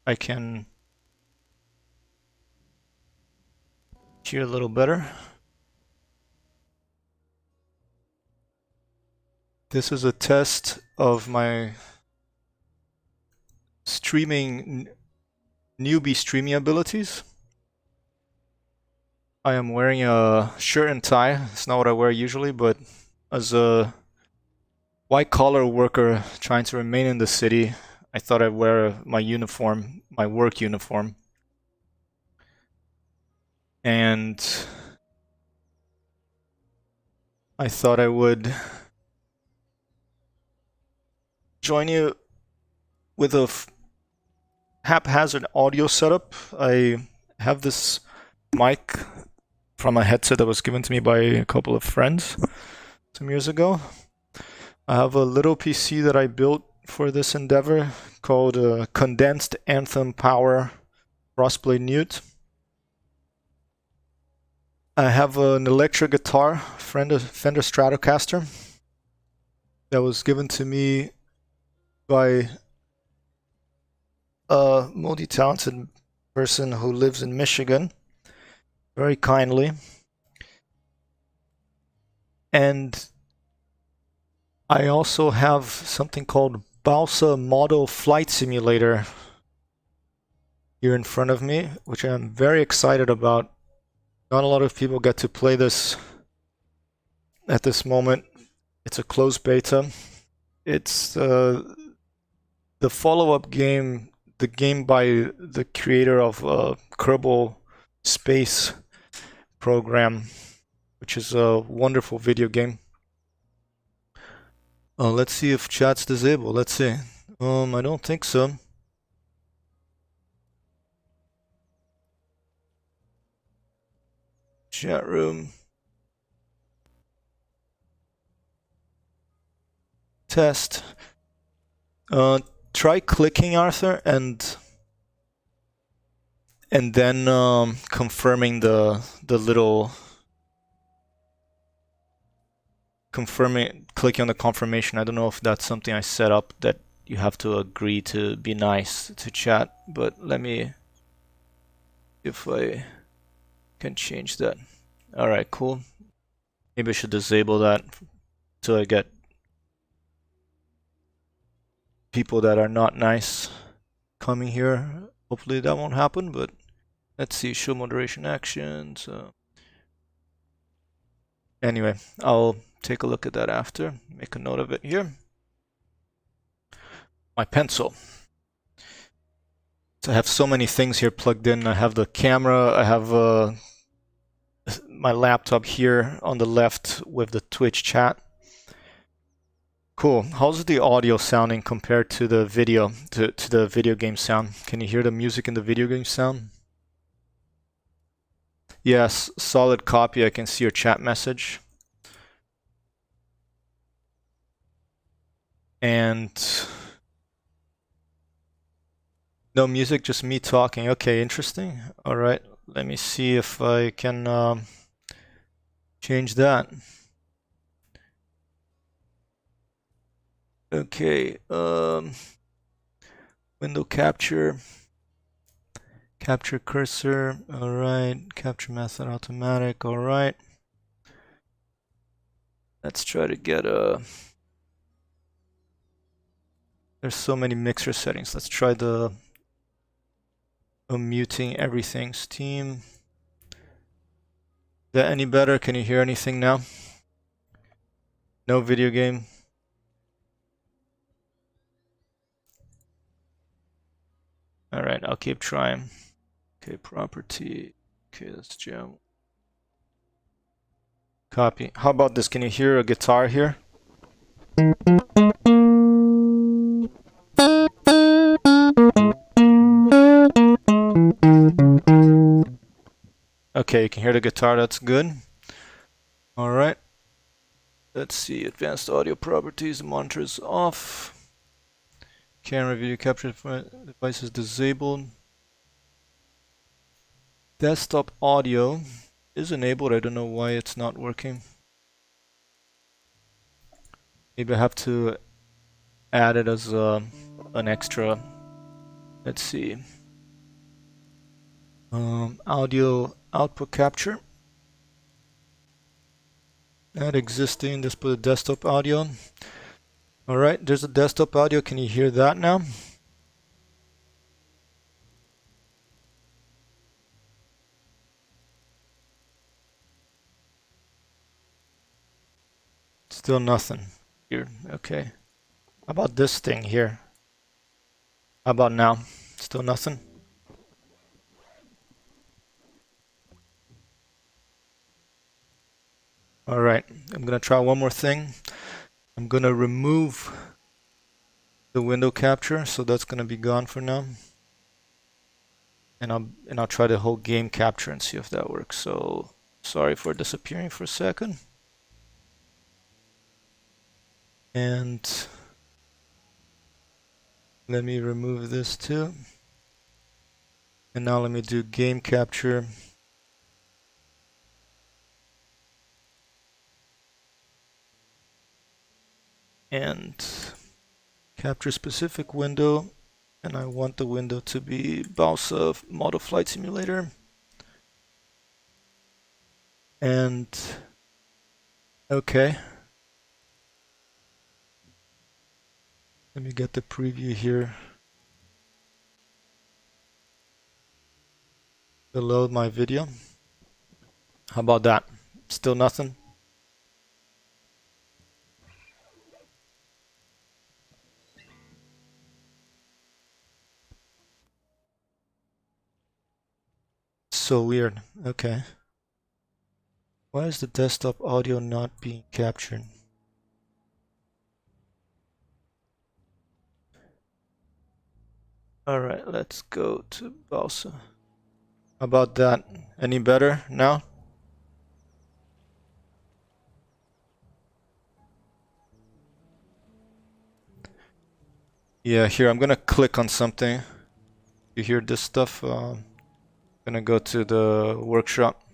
I can hear a little better. This is a test of my newbie streaming abilities. I am wearing a shirt and tie. It's not what I wear usually, but as a white-collar worker trying to remain in the city, I thought I'd wear my uniform, my work uniform. And I thought I would join you with a haphazard audio setup. I have this mic from a headset that was given to me by a couple of friends some years ago. I have a little PC that I built for this endeavor called Condensed Anthem Power Crossplay Newt. I have an electric guitar, Fender Stratocaster, that was given to me by a multi-talented person who lives in Michigan, very kindly. And I also have something called Balsa Model Flight Simulator here in front of me, which I'm very excited about. Not a lot of people get to play this at this moment. It's a closed beta. It's the follow-up game, the game by the creator of Kerbal Space Program, which is a wonderful video game. Let's see if chat's disabled. Let's see. I don't think so. Chat room. Test. Try clicking, Arthur, and then confirming the little clicking on the confirmation. I don't know if that's something I set up that you have to agree to be nice to chat, but let me, if I can change that. All right, cool. Maybe I should disable that so I get people that are not nice coming here. Hopefully that won't happen, but let's see, show moderation actions. Anyway, I'll take a look at that after, make a note of it here. My pencil. So I have so many things here plugged in. I have the camera, I have my laptop here on the left with the Twitch chat. Cool. How's the audio sounding compared to the video, to the video game sound? Can you hear the music in the video game sound? Yes, solid copy. I can see your chat message. And no music, just me talking. Okay, interesting. All right, let me see if I can change that. Okay, window capture, capture cursor, all right, capture method automatic, all right. Let's try to get there's so many mixer settings. Let's try the muting everything, Steam. Is that any better? Can you hear anything now? No video game. All right, I'll keep trying. Okay, property. Okay, let's jam. Copy. How about this? Can you hear a guitar here? Okay, you can hear the guitar. That's good. All right. Let's see. Advanced audio properties. Monitor is off. Camera video capture device is disabled. Desktop audio is enabled. I don't know why it's not working. Maybe I have to add it as an extra Let's see. Audio output capture. Add existing, just put a desktop audio. Alright, there's a desktop audio. Can you hear that now? Still nothing. Here, okay. How about this thing here? How about now? Still nothing? Alright, I'm gonna try one more thing. I'm gonna remove the window capture, so that's gonna be gone for now. And I'll try the whole game capture and see if that works. So sorry for disappearing for a second. And let me remove this too. And now let me do game capture. And capture specific window. And I want the window to be Balsa Model Flight Simulator. And okay. Let me get the preview here. To load my video. How about that? Still nothing? So weird. Okay. Why is the desktop audio not being captured? Alright, let's go to Balsa. How about that? Any better now? Yeah, here I'm gonna click on something. You hear this stuff? Gonna go to the workshop.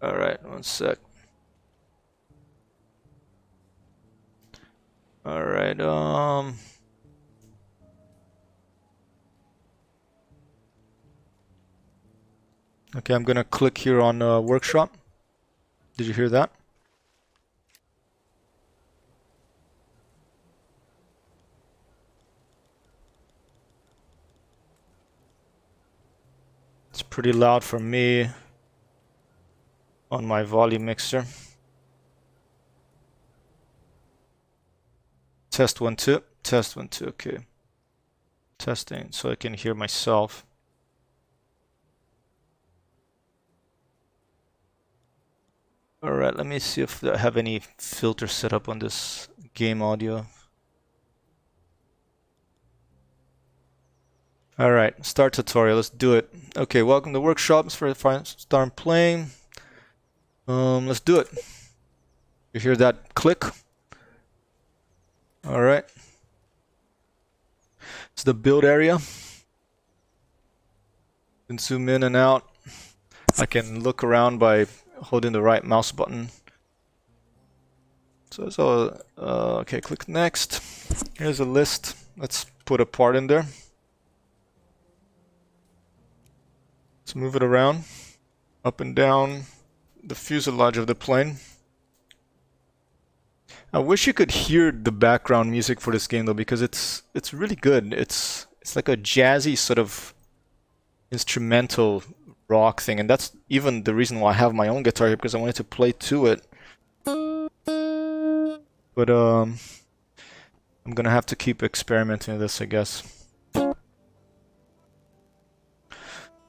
Alright, one sec. Alright, okay, I'm gonna click here on workshop. Did you hear that? It's pretty loud for me on my volume mixer. Test 1 2. Test 1 2. Okay. Testing so I can hear myself. Alright, let me see if I have any filter set up on this game audio. Alright, start tutorial, let's do it. Okay, welcome to workshops for start playing. Let's do it. You hear that click? Alright. It's the build area. Can zoom in and out. I can look around by holding the right mouse button. So okay, click next. Here's a list. Let's put a part in there. Let's move it around, up and down the fuselage of the plane. I wish you could hear the background music for this game though, because it's really good. It's like a jazzy sort of instrumental rock thing, and that's even the reason why I have my own guitar here, because I wanted to play to it. But I'm gonna have to keep experimenting with this, I guess.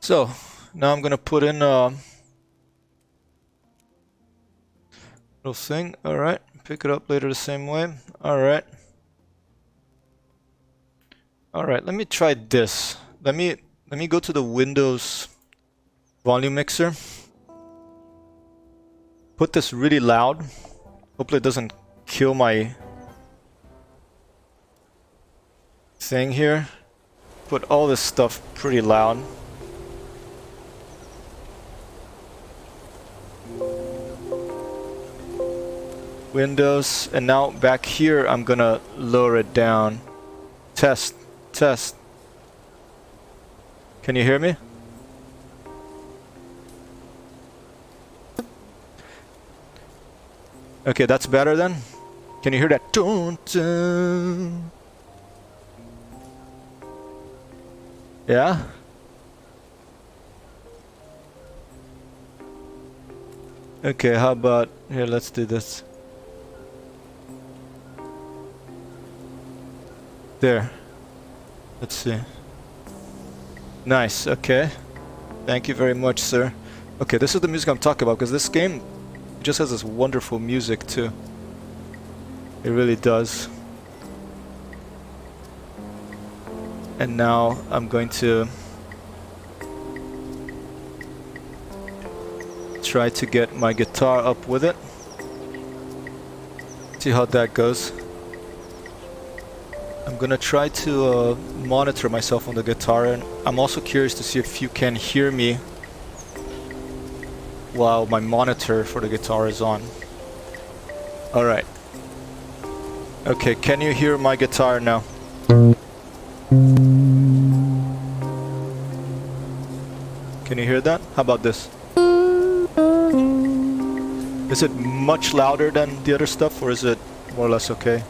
So now I'm gonna put in a little thing. All right, pick it up later the same way. All right. All right. Let me try this. Let me go to the Windows volume mixer. Put this really loud. Hopefully it doesn't kill my thing here. Put all this stuff pretty loud. Windows, and now back here I'm gonna lower it down. Test, test. Can you hear me? Okay, that's better then. Can you hear that? Dun, dun. Yeah? Okay, how about here, let's do this. There. Let's see. Nice, okay. Thank you very much, sir. Okay, this is the music I'm talking about, because this game just has this wonderful music too. It really does. And now I'm going to try to get my guitar up with it. See how that goes. I'm gonna try to monitor myself on the guitar, and I'm also curious to see if you can hear me while my monitor for the guitar is on. Alright. Okay, can you hear my guitar now? Can you hear that? How about this? Is it much louder than the other stuff, or is it more or less okay?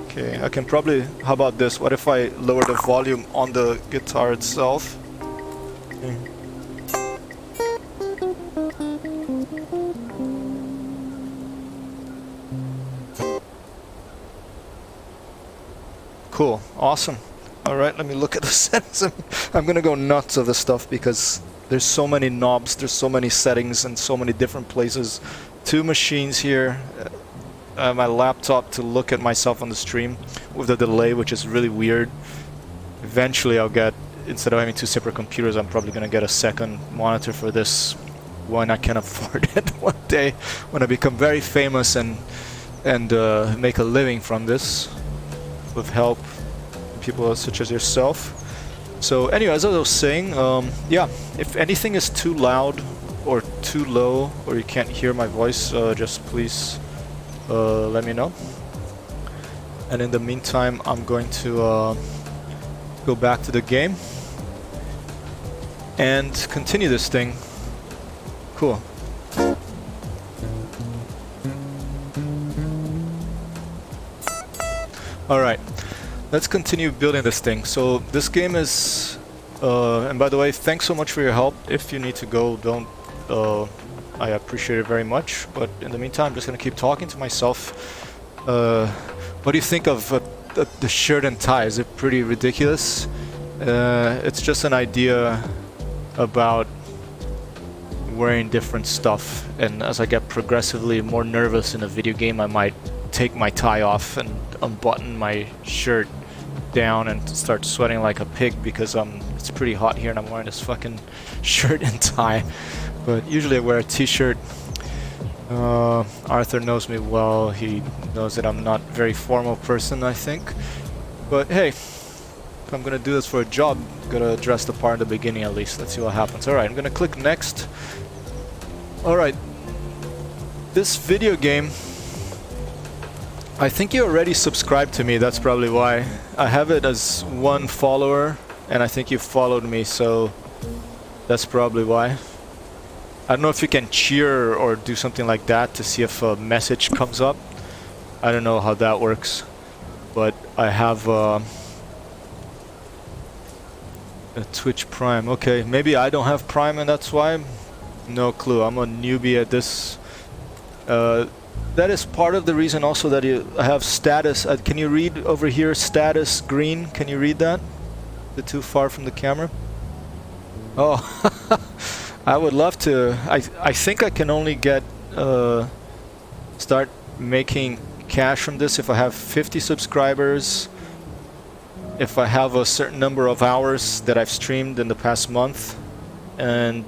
Okay, I can probably... How about this? What if I lower the volume on the guitar itself? Okay. Cool, awesome. Alright, let me look at the settings. I'm gonna go nuts of this stuff because there's so many knobs, there's so many settings and so many different places. Two machines here. My laptop to look at myself on the stream with the delay, which is really weird. Eventually I'll get, instead of having two separate computers, I'm probably gonna get a second monitor for this when I can afford it one day, when I become very famous and make a living from this with help from people such as yourself. So anyway, as I was saying, yeah, if anything is too loud or too low or you can't hear my voice, just please let me know. And in the meantime, I'm going to go back to the game and continue this thing. Cool. Alright, let's continue building this thing. So this game is, and by the way, thanks so much for your help. If you need to go, don't, I appreciate it very much. But in the meantime, I'm just going to keep talking to myself. What do you think of the shirt and tie? Is it pretty ridiculous? It's just an idea about wearing different stuff, and as I get progressively more nervous in a video game, I might take my tie off and unbutton my shirt down and start sweating like a pig because it's pretty hot here and I'm wearing this fucking shirt and tie. But usually I wear a t-shirt. Arthur knows me well. He knows that I'm not a very formal person, I think. But hey, if I'm gonna do this for a job, I'm gonna dress the part in the beginning at least. Let's see what happens. Alright, I'm gonna click next. Alright, this video game, I think you already subscribed to me, that's probably why. I have it as one follower, and I think you followed me, so that's probably why. I don't know if you can cheer or do something like that to see if a message comes up. I don't know how that works, but I have a Twitch Prime. Okay, maybe I don't have Prime and that's why. No clue. I'm a newbie at this. That is part of the reason also that you have status. Can you read over here status green? Can you read that? Is it too far from the camera? Oh, I would love to. I think I can only get start making cash from this if I have 50 subscribers, if I have a certain number of hours that I've streamed in the past month, and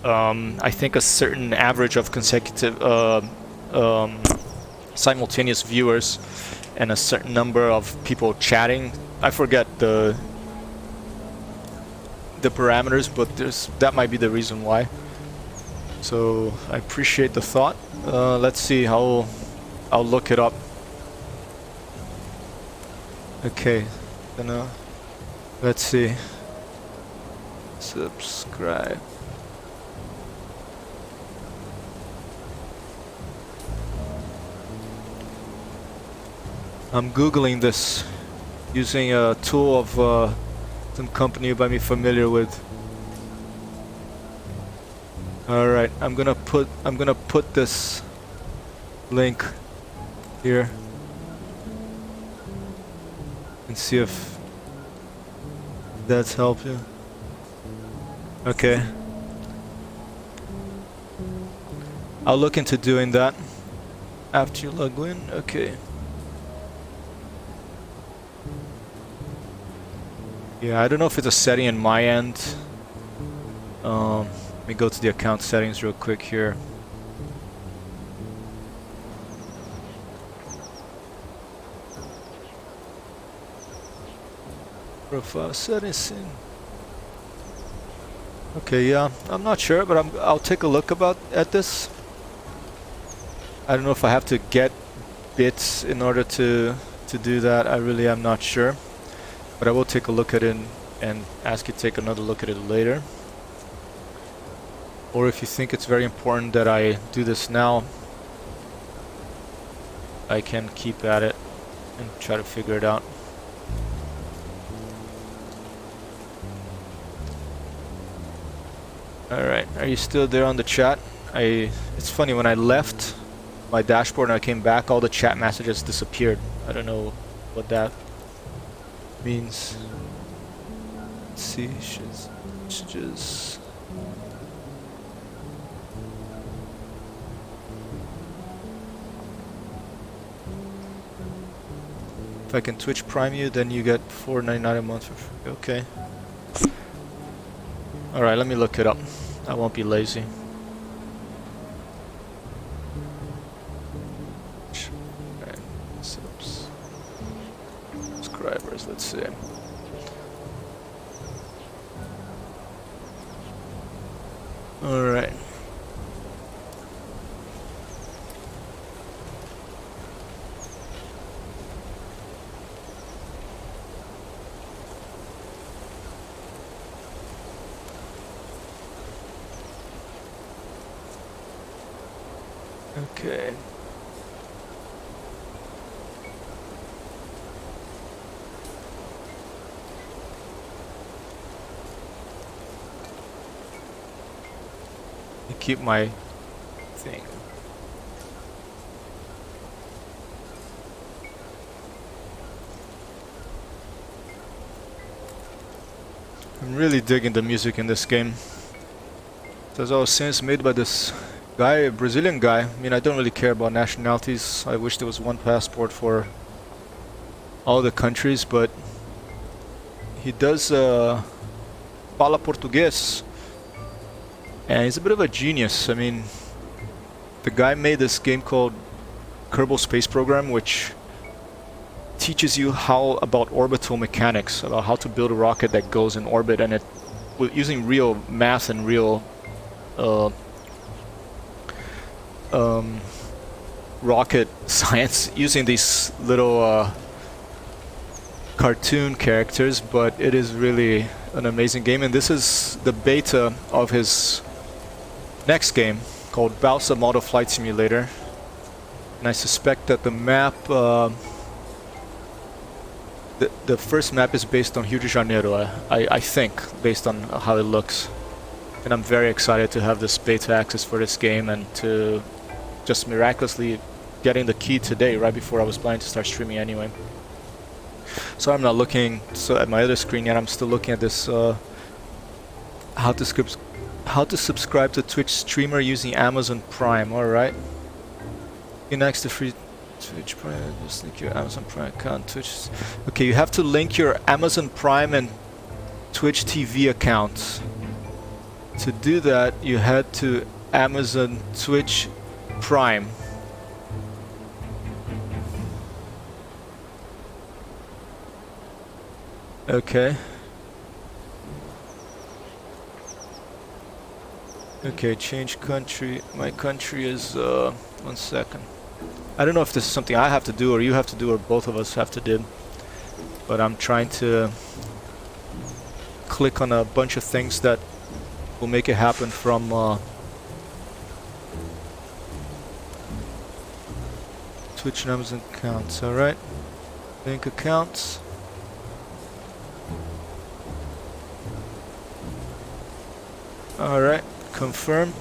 I think a certain average of consecutive simultaneous viewers and a certain number of people chatting. I forget the the parameters, but that might be the reason why. So I appreciate the thought. Let's see how I'll look it up. Okay, let's see. Subscribe. I'm Googling this using a tool of some company you might be familiar with. All right, I'm gonna put this link here and see if that's helped you. Okay. I'll look into doing that after you log in. Okay. Yeah, I don't know if it's a setting in my end. Let me go to the account settings real quick here. Profile settings. Okay, yeah, I'm not sure, but I'll take a look at this. I don't know if I have to get bits in order to do that. I really am not sure, but I will take a look at it and ask you to take another look at it later. Or if you think it's very important that I do this now, I can keep at it and try to figure it out. Alright, are you still there on the chat? It's funny, when I left my dashboard and I came back, all the chat messages disappeared. I don't know what that means. Let's see, messages. If I can Twitch Prime you, then you get $4.99 a month for free. Okay. Alright, let me look it up. I won't be lazy. Right. Subscribers, let's see. Alright. Okay. I keep my thing. I'm really digging the music in this game. As I was saying, it's made by this guy, a Brazilian guy. I mean, I don't really care about nationalities. I wish there was one passport for all the countries, but he does fala português, and he's a bit of a genius. I mean, the guy made this game called Kerbal Space Program, which teaches you about orbital mechanics, about how to build a rocket that goes in orbit, and using real math and real rocket science, using these little cartoon characters, but it is really an amazing game. And this is the beta of his next game called Balsa Model Flight Simulator, and I suspect that the map, the first map is based on Rio de Janeiro, I think, based on how it looks. And I'm very excited to have this beta access for this game and to just miraculously getting the key today, right before I was planning to start streaming anyway. So I'm not looking at my other screen yet. I'm still looking at this how to subscribe to Twitch streamer using Amazon Prime. All right. Next to free Twitch Prime, just link your Amazon Prime account. Twitch. Okay, you have to link your Amazon Prime and Twitch TV accounts. To do that, you head to Amazon Twitch Prime. Okay. Okay, change country. My country is, 1 second. I don't know if this is something I have to do or you have to do or both of us have to do. But I'm trying to click on a bunch of things that will make it happen from, Twitch and Amazon accounts, alright. Link accounts. Alright, confirm.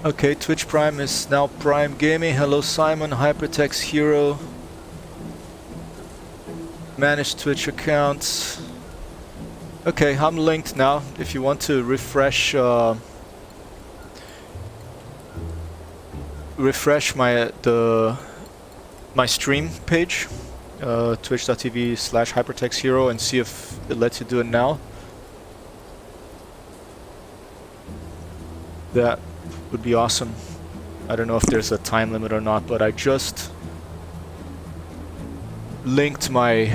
Okay, Twitch Prime is now Prime Gaming. Hello Simon, Hypertext Hero. Manage Twitch accounts. Okay, I'm linked now. If you want to refresh my stream page, twitch.tv/hypertexthero, and see if it lets you do it now. That would be awesome. I don't know if there's a time limit or not, but I just linked my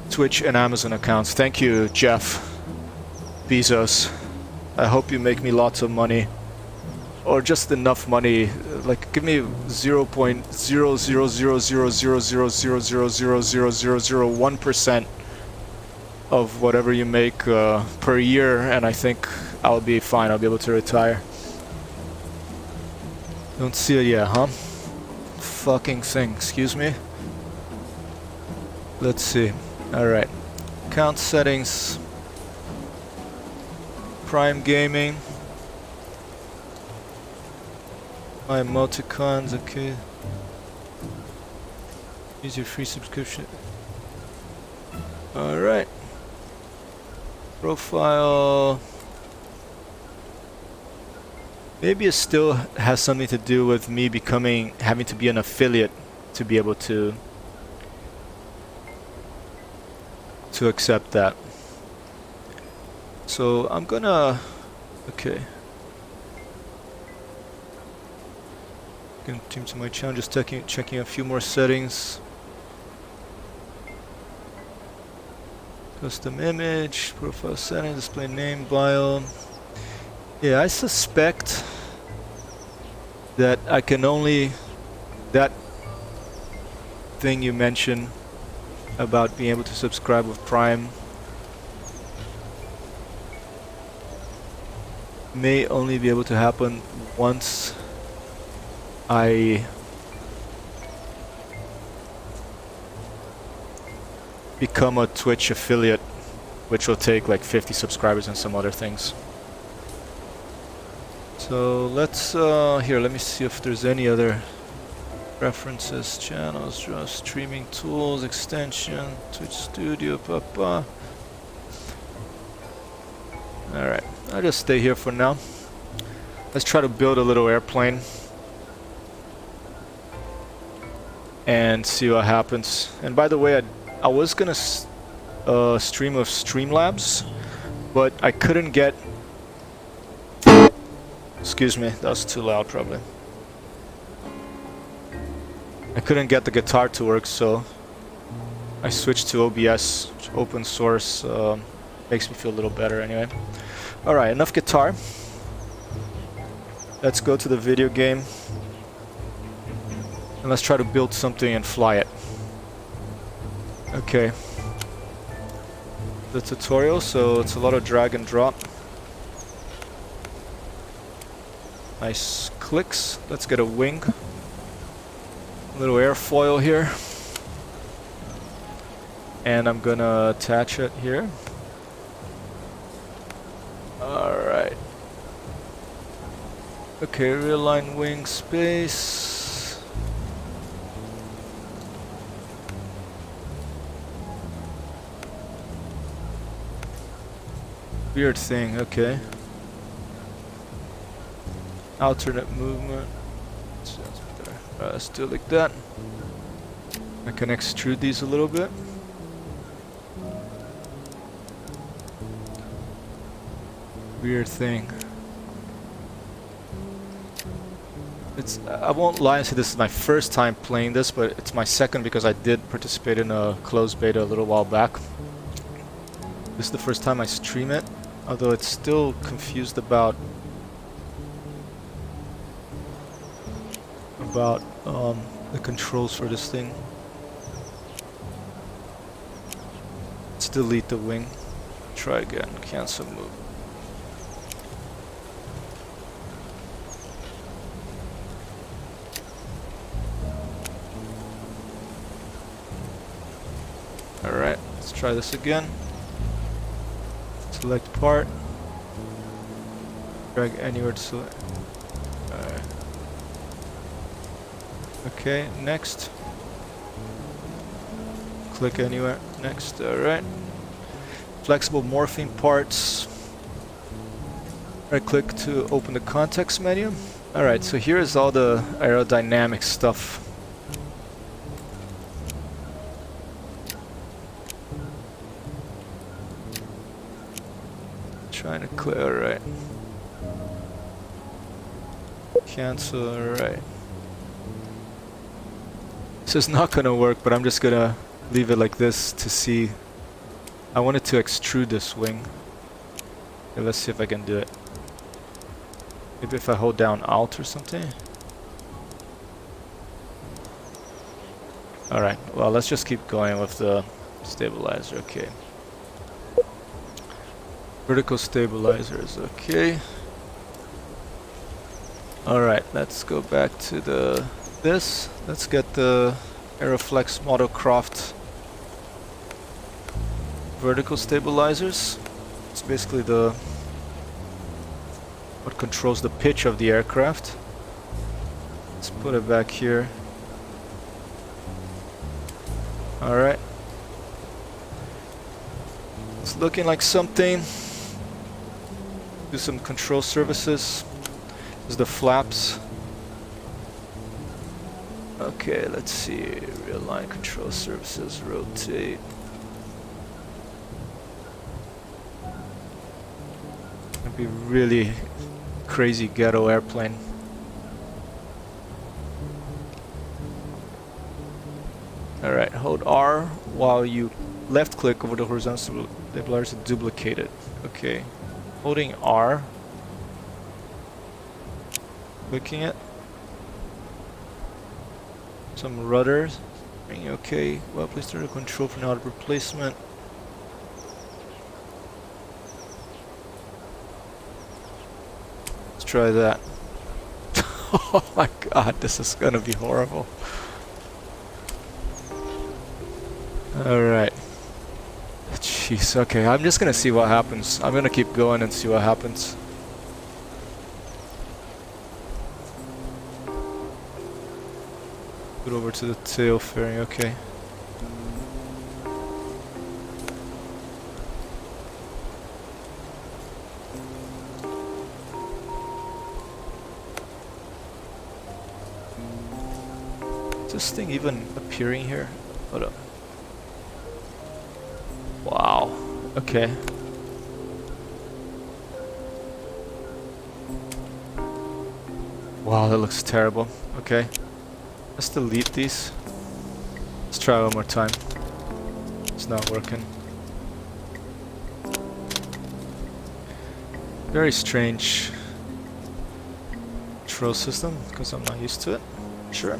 Twitch and Amazon accounts. Thank you, Jeff Bezos. I hope you make me lots of money. Or just enough money, like give me 0.0000000000001% of whatever you make per year, and I think I'll be fine. I'll be able to retire. Don't see it yet, huh? Fucking thing, excuse me. Let's see. Alright. Account settings. Prime Gaming. My emoticons, okay. Use your free subscription. Alright. Profile. Maybe it still has something to do with me having to be an affiliate to be able to accept that. So I'm gonna, okay. Continue to my channel, just checking a few more settings. Custom image, profile settings, display name, bio. Yeah, I suspect that I can only, that thing you mentioned about being able to subscribe with Prime may only be able to happen once I become a Twitch affiliate, which will take like 50 subscribers and some other things. So let's here, let me see if there's any other references, channels, just streaming tools, extension, Twitch Studio, papa. Alright, I'll just stay here for now. Let's try to build a little airplane and see what happens. And by the way, I was gonna stream of Streamlabs, but I couldn't get, excuse me, that was too loud probably. I couldn't get the guitar to work, so I switched to OBS, which open source, makes me feel a little better anyway. Alright, enough guitar. Let's go to the video game. And let's try to build something and fly it. Okay. The tutorial, so it's a lot of drag and drop. Nice clicks. Let's get a wing. A little airfoil here. And I'm gonna attach it here. Alright. Okay, realign wing space. Weird thing, okay. Alternate movement. Let's do it like that. I can extrude these a little bit. Weird thing. I won't lie and say this is my first time playing this, but it's my second because I did participate in a closed beta a little while back. This is the first time I stream it, although it's still confused about the controls for this thing. Let's delete the wing. Try again. Cancel move. Alright, let's try this again. Select part. Drag anywhere to select. Alright. Okay, next. Click anywhere. Next, alright. Flexible morphing parts. Right click to open the context menu. Alright, so here is all the aerodynamic stuff. Trying to clear, alright. Cancel, alright. This is not gonna work, but I'm just gonna leave it like this to see. I wanted to extrude this wing. Okay, let's see if I can do it. Maybe if I hold down Alt or something. Alright, well, let's just keep going with the stabilizer, okay. Vertical stabilizers, okay. Alright, let's go back to this. Let's get the Aeroflex Motocroft vertical stabilizers. It's basically what controls the pitch of the aircraft. Let's put it back here. Alright. It's looking like something. Do some control surfaces. There's the flaps. Okay, let's see. Realign control surfaces, rotate. It'd be really crazy ghetto airplane. Alright, hold R while you left click over the horizontal stabilizer to duplicate it. Okay. Holding R. Clicking it. Some rudders. Okay. Well, please turn the control for now replacement. Let's try that. Oh my god, this is gonna be horrible. Alright. Jeez, okay, I'm just gonna see what happens. I'm gonna keep going and see what happens. Put over to the tail fairing, okay. Is this thing even appearing here? Hold up. Wow. Okay. Wow, that looks terrible. Okay. Let's delete these. Let's try one more time. It's not working. Very strange control system because I'm not used to it. Sure.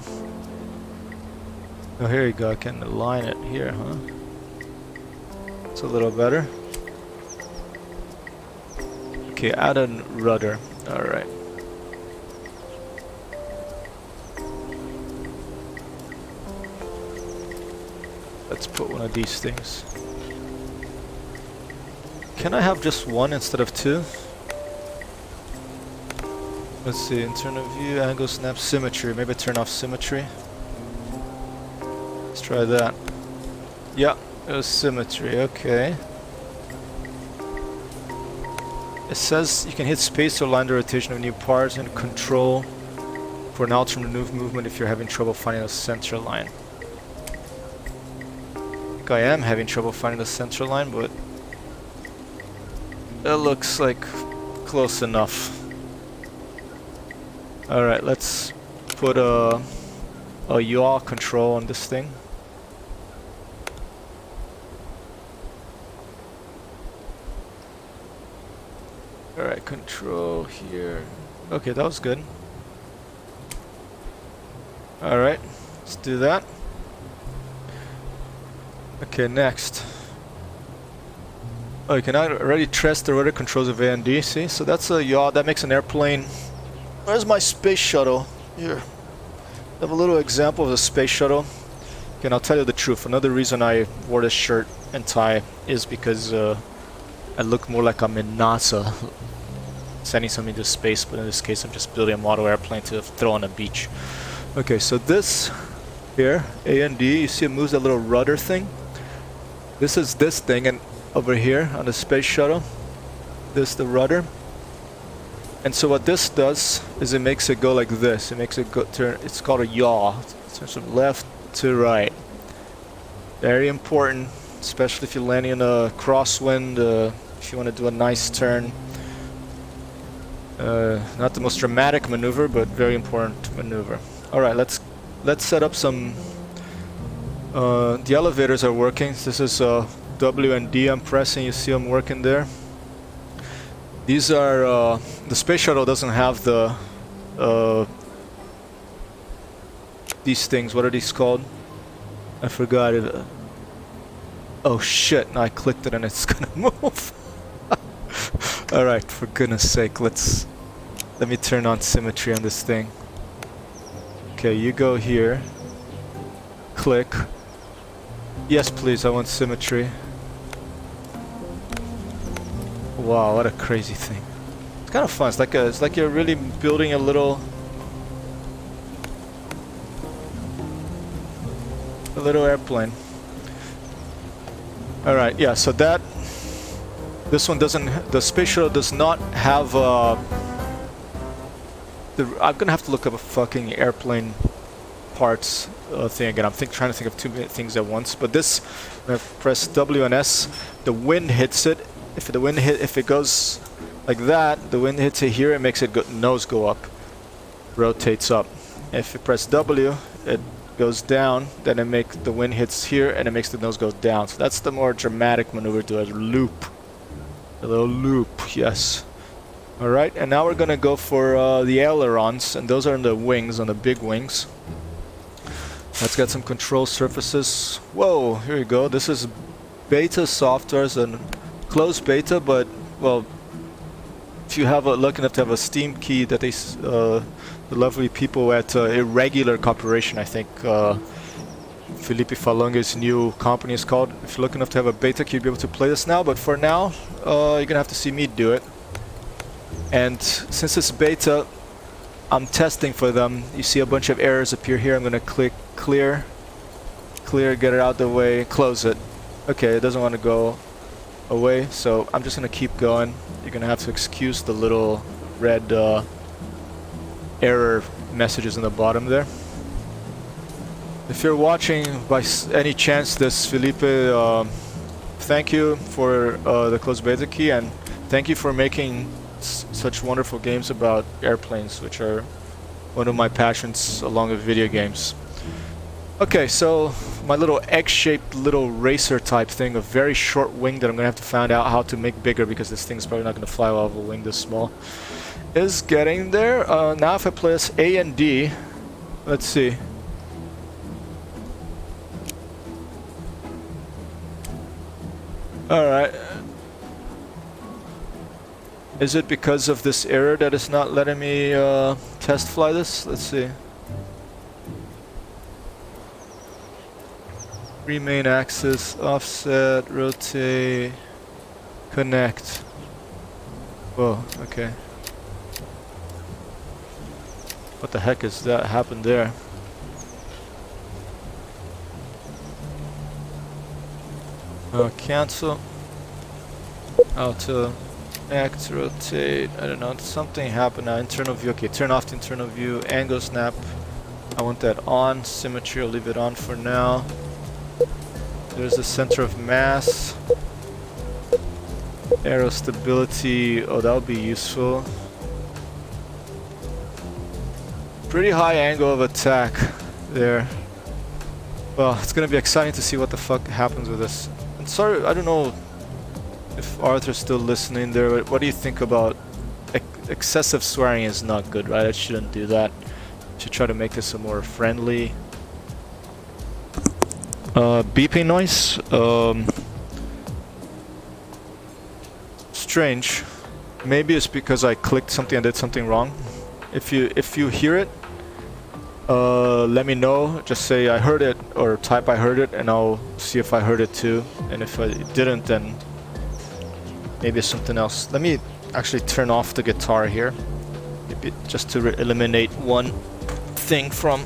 Oh, here you go. I can align it here, huh? It's a little better. Okay, add a rudder. Alright. Let's put one of these things. Can I have just one instead of two? Let's see, internal view, angle, snap, symmetry. Maybe turn off symmetry. Let's try that. Yeah. It was symmetry, okay. It says you can hit space to align the rotation of new parts and control for an alternate movement if you're having trouble finding a center line. I think I am having trouble finding the center line, but it looks like close enough. Alright, let's put a yaw control on this thing. Alright, control here. Okay, that was good. Alright, let's do that. Okay, next. Oh, you can already trust the rudder controls of A and D, see? So that's a yaw, that makes an airplane. Where's my space shuttle? Here. I have a little example of the space shuttle. Okay, and I'll tell you the truth. Another reason I wore this shirt and tie is because I look more like I'm in NASA sending something to space, but in this case I'm just building a model airplane to throw on a beach. Okay, so this here, A and D, you see it moves that little rudder thing? This is this thing, and over here on the space shuttle, this is the rudder. And so what this does is it makes it go like this. It makes it go turn, it's called a yaw. It turns from left to right. Very important, especially if you're landing in a crosswind, if you want to do a nice turn. Not the most dramatic maneuver, but very important maneuver. Alright, let's set up some... the elevators are working. This is W and D I'm pressing, you see them working there. These are... the space shuttle doesn't have the... these things, what are these called? I forgot it. Oh shit, now I clicked it and it's gonna move. Alright, for goodness sake, let me turn on symmetry on this thing. Okay, you go here. Click. Yes, please, I want symmetry. Wow, what a crazy thing. It's kind of fun. It's like you're really building a little airplane. All right, yeah. So this one doesn't. The space shuttle does not have. I'm gonna have to look up a fucking airplane parts thing again. I'm trying to think of too many things at once. But this, when I press W and S, the wind hits it. If it goes like that, the wind hits it here, it makes it nose go up, rotates up. If you press W, it goes down, then the wind hits here and it makes the nose go down. So that's the more dramatic maneuver, to a loop. A little loop, yes. Alright, and now we're gonna go for the ailerons, and those are on the wings, on the big wings. Let's get some control surfaces. Whoa, here we go. This is beta software, and closed beta, but well, if you have lucky enough to have a Steam key that they, the lovely people at Irregular Corporation, I think, Felipe Falunga's new company is called. If you're lucky enough to have a beta key, you'll be able to play this now. But for now, you're gonna have to see me do it. And since it's beta, I'm testing for them. You see a bunch of errors appear here. I'm gonna click clear, get it out of the way, close it. Okay, it doesn't want to go away, so I'm just gonna keep going. You're gonna have to excuse the little red error messages in the bottom there. If you're watching by any chance this, Felipe, thank you for the closed beta key, and thank you for making such wonderful games about airplanes, which are one of my passions along with video games. Okay, so my little egg-shaped little racer type thing, a very short wing that I'm gonna have to find out how to make bigger, because this thing's probably not gonna fly off a wing this small, is getting there. Now if I press A and D, let's see. Alright. Is it because of this error that it's not letting me test fly this? Let's see. Remain axis, offset, rotate, connect. Whoa, okay. What the heck is that happened there? Cancel. Auto. Act, rotate, I don't know, something happened now. Internal view, okay, turn off the internal view. Angle snap, I want that on. Symmetry, I'll leave it on for now. There's the center of mass. Aero stability, oh, that'll be useful. Pretty high angle of attack there. Well, it's gonna be exciting to see what the fuck happens with this. And sorry, I don't know if Arthur's still listening there, but what do you think about excessive swearing is not good, right? I shouldn't do that. Should try to make this a more friendly beeping noise. Strange. Maybe it's because I clicked something and did something wrong. If you hear it, let me know. Just say I heard it, or type I heard it, and I'll see if I heard it too. And if I didn't, then maybe it's something else. Let me actually turn off the guitar here, maybe just to eliminate one thing from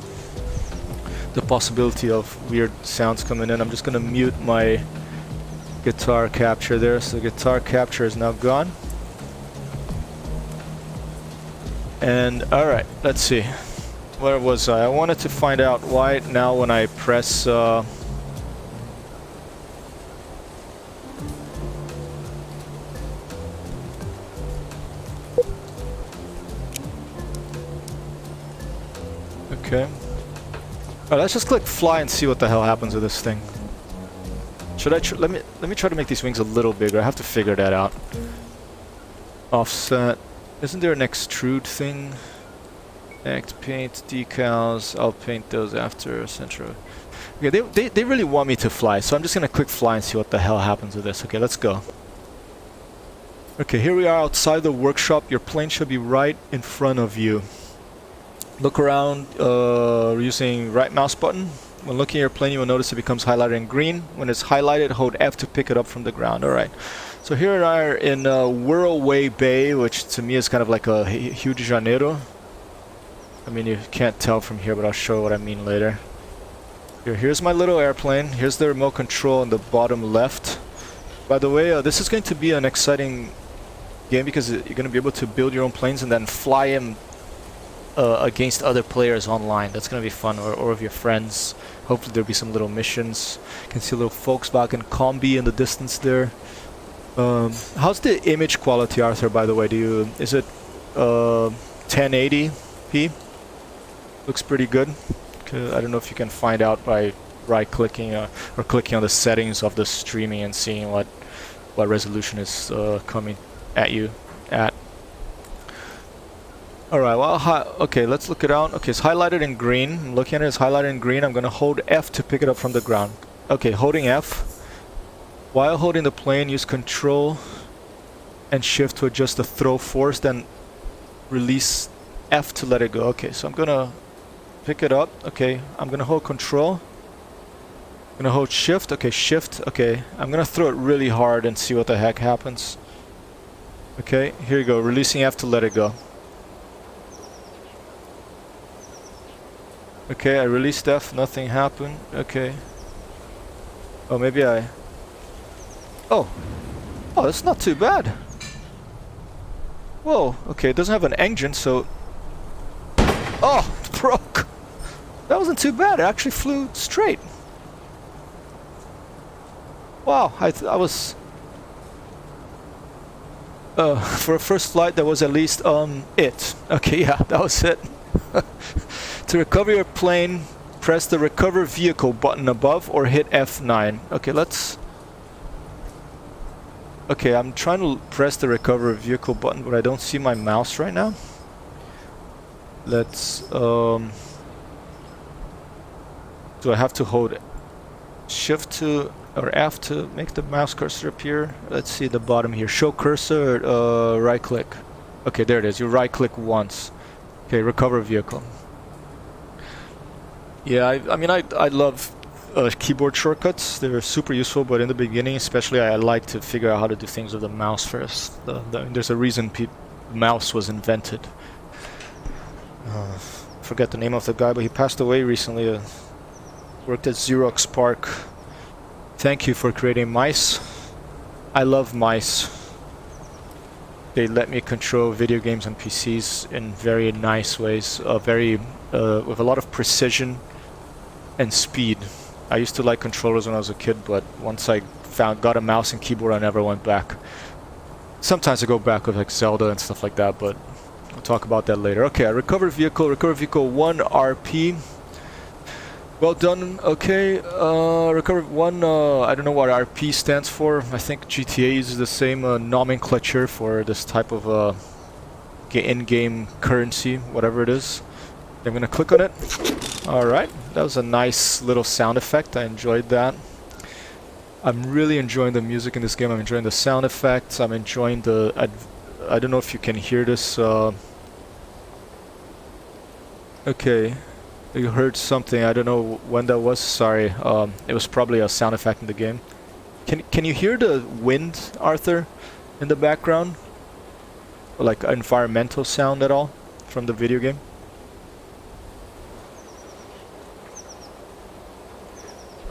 the possibility of weird sounds coming in. I'm just gonna mute my guitar capture there. So the guitar capture is now gone. And alright, let's see. Where was I? I wanted to find out why now when I press okay. Alright, let's just click fly and see what the hell happens with this thing. Should I let me try to make these wings a little bigger. I have to figure that out. Offset. Isn't there an extrude thing? Act paint decals. I'll paint those after center. Okay, they really want me to fly, so I'm just gonna click fly and see what the hell happens with this. Okay, let's go. Okay, here we are outside the workshop. Your plane should be right in front of you. Look around using right mouse button. When looking at your plane, you will notice it becomes highlighted in green. When it's highlighted, hold F to pick it up from the ground. Alright. So here we are in Whirlaway Bay, which to me is kind of like a Rio de Janeiro. I mean, you can't tell from here, but I'll show you what I mean later. Here's my little airplane. Here's the remote control in the bottom left. By the way, this is going to be an exciting game because you're going to be able to build your own planes and then fly them against other players online. That's going to be fun, or with your friends. Hopefully there'll be some little missions. You can see a little Volkswagen Combi in the distance there. How's the image quality, Arthur, by the way? Is it 1080p? Looks pretty good. I don't know if you can find out by right-clicking or clicking on the settings of the streaming and seeing what resolution is coming at you at. Alright, well, okay, let's look it out. Okay, it's highlighted in green. I'm looking at it, it's highlighted in green. I'm going to hold F to pick it up from the ground. Okay, holding F. While holding the plane, use Control and Shift to adjust the throw force, then release F to let it go. Okay, so I'm going to pick it up. Okay, I'm going to hold Control. I'm going to hold Shift. Okay, Shift. Okay, I'm going to throw it really hard and see what the heck happens. Okay, here you go. Releasing F to let it go. Okay, I released F, nothing happened. Okay. Oh, maybe I... Oh, that's not too bad. Whoa, okay, it doesn't have an engine, so... Oh, it broke! That wasn't too bad, it actually flew straight. Wow, I was... for a first flight, that was at least, it. Okay, yeah, that was it. To recover your plane, press the recover vehicle button above or hit F9. Okay, let's... Okay, I'm trying to press the recover vehicle button, but I don't see my mouse right now. Let's... Do I have to hold Shift to... or F to make the mouse cursor appear? Let's see the bottom here. Show cursor, right click. Okay, there it is. You right click once. Okay, recover vehicle. Yeah, I mean, I love keyboard shortcuts. They're super useful, but in the beginning especially, I like to figure out how to do things with the mouse first. There's a reason mouse was invented. Forget the name of the guy, but he passed away recently. Worked at Xerox PARC. Thank you for creating mice. I love mice. They let me control video games on PCs in very nice ways, with a lot of precision and speed. I used to like controllers when I was a kid, but once I got a mouse and keyboard, I never went back. Sometimes I go back with like Zelda and stuff like that, but we'll talk about that later. Okay, I recovered vehicle 1 RP. Well done. Okay, recovered 1, I don't know what RP stands for. I think GTA uses the same nomenclature for this type of in-game currency, whatever it is. I'm gonna click on it. Alright, that was a nice little sound effect. I enjoyed that. I'm really enjoying the music in this game. I'm enjoying the sound effects. I'm enjoying the... I don't know if you can hear this. Okay, you heard something. I don't know when that was. Sorry. It was probably a sound effect in the game. Can you hear the wind, Arthur, in the background? Or like environmental sound at all from the video game?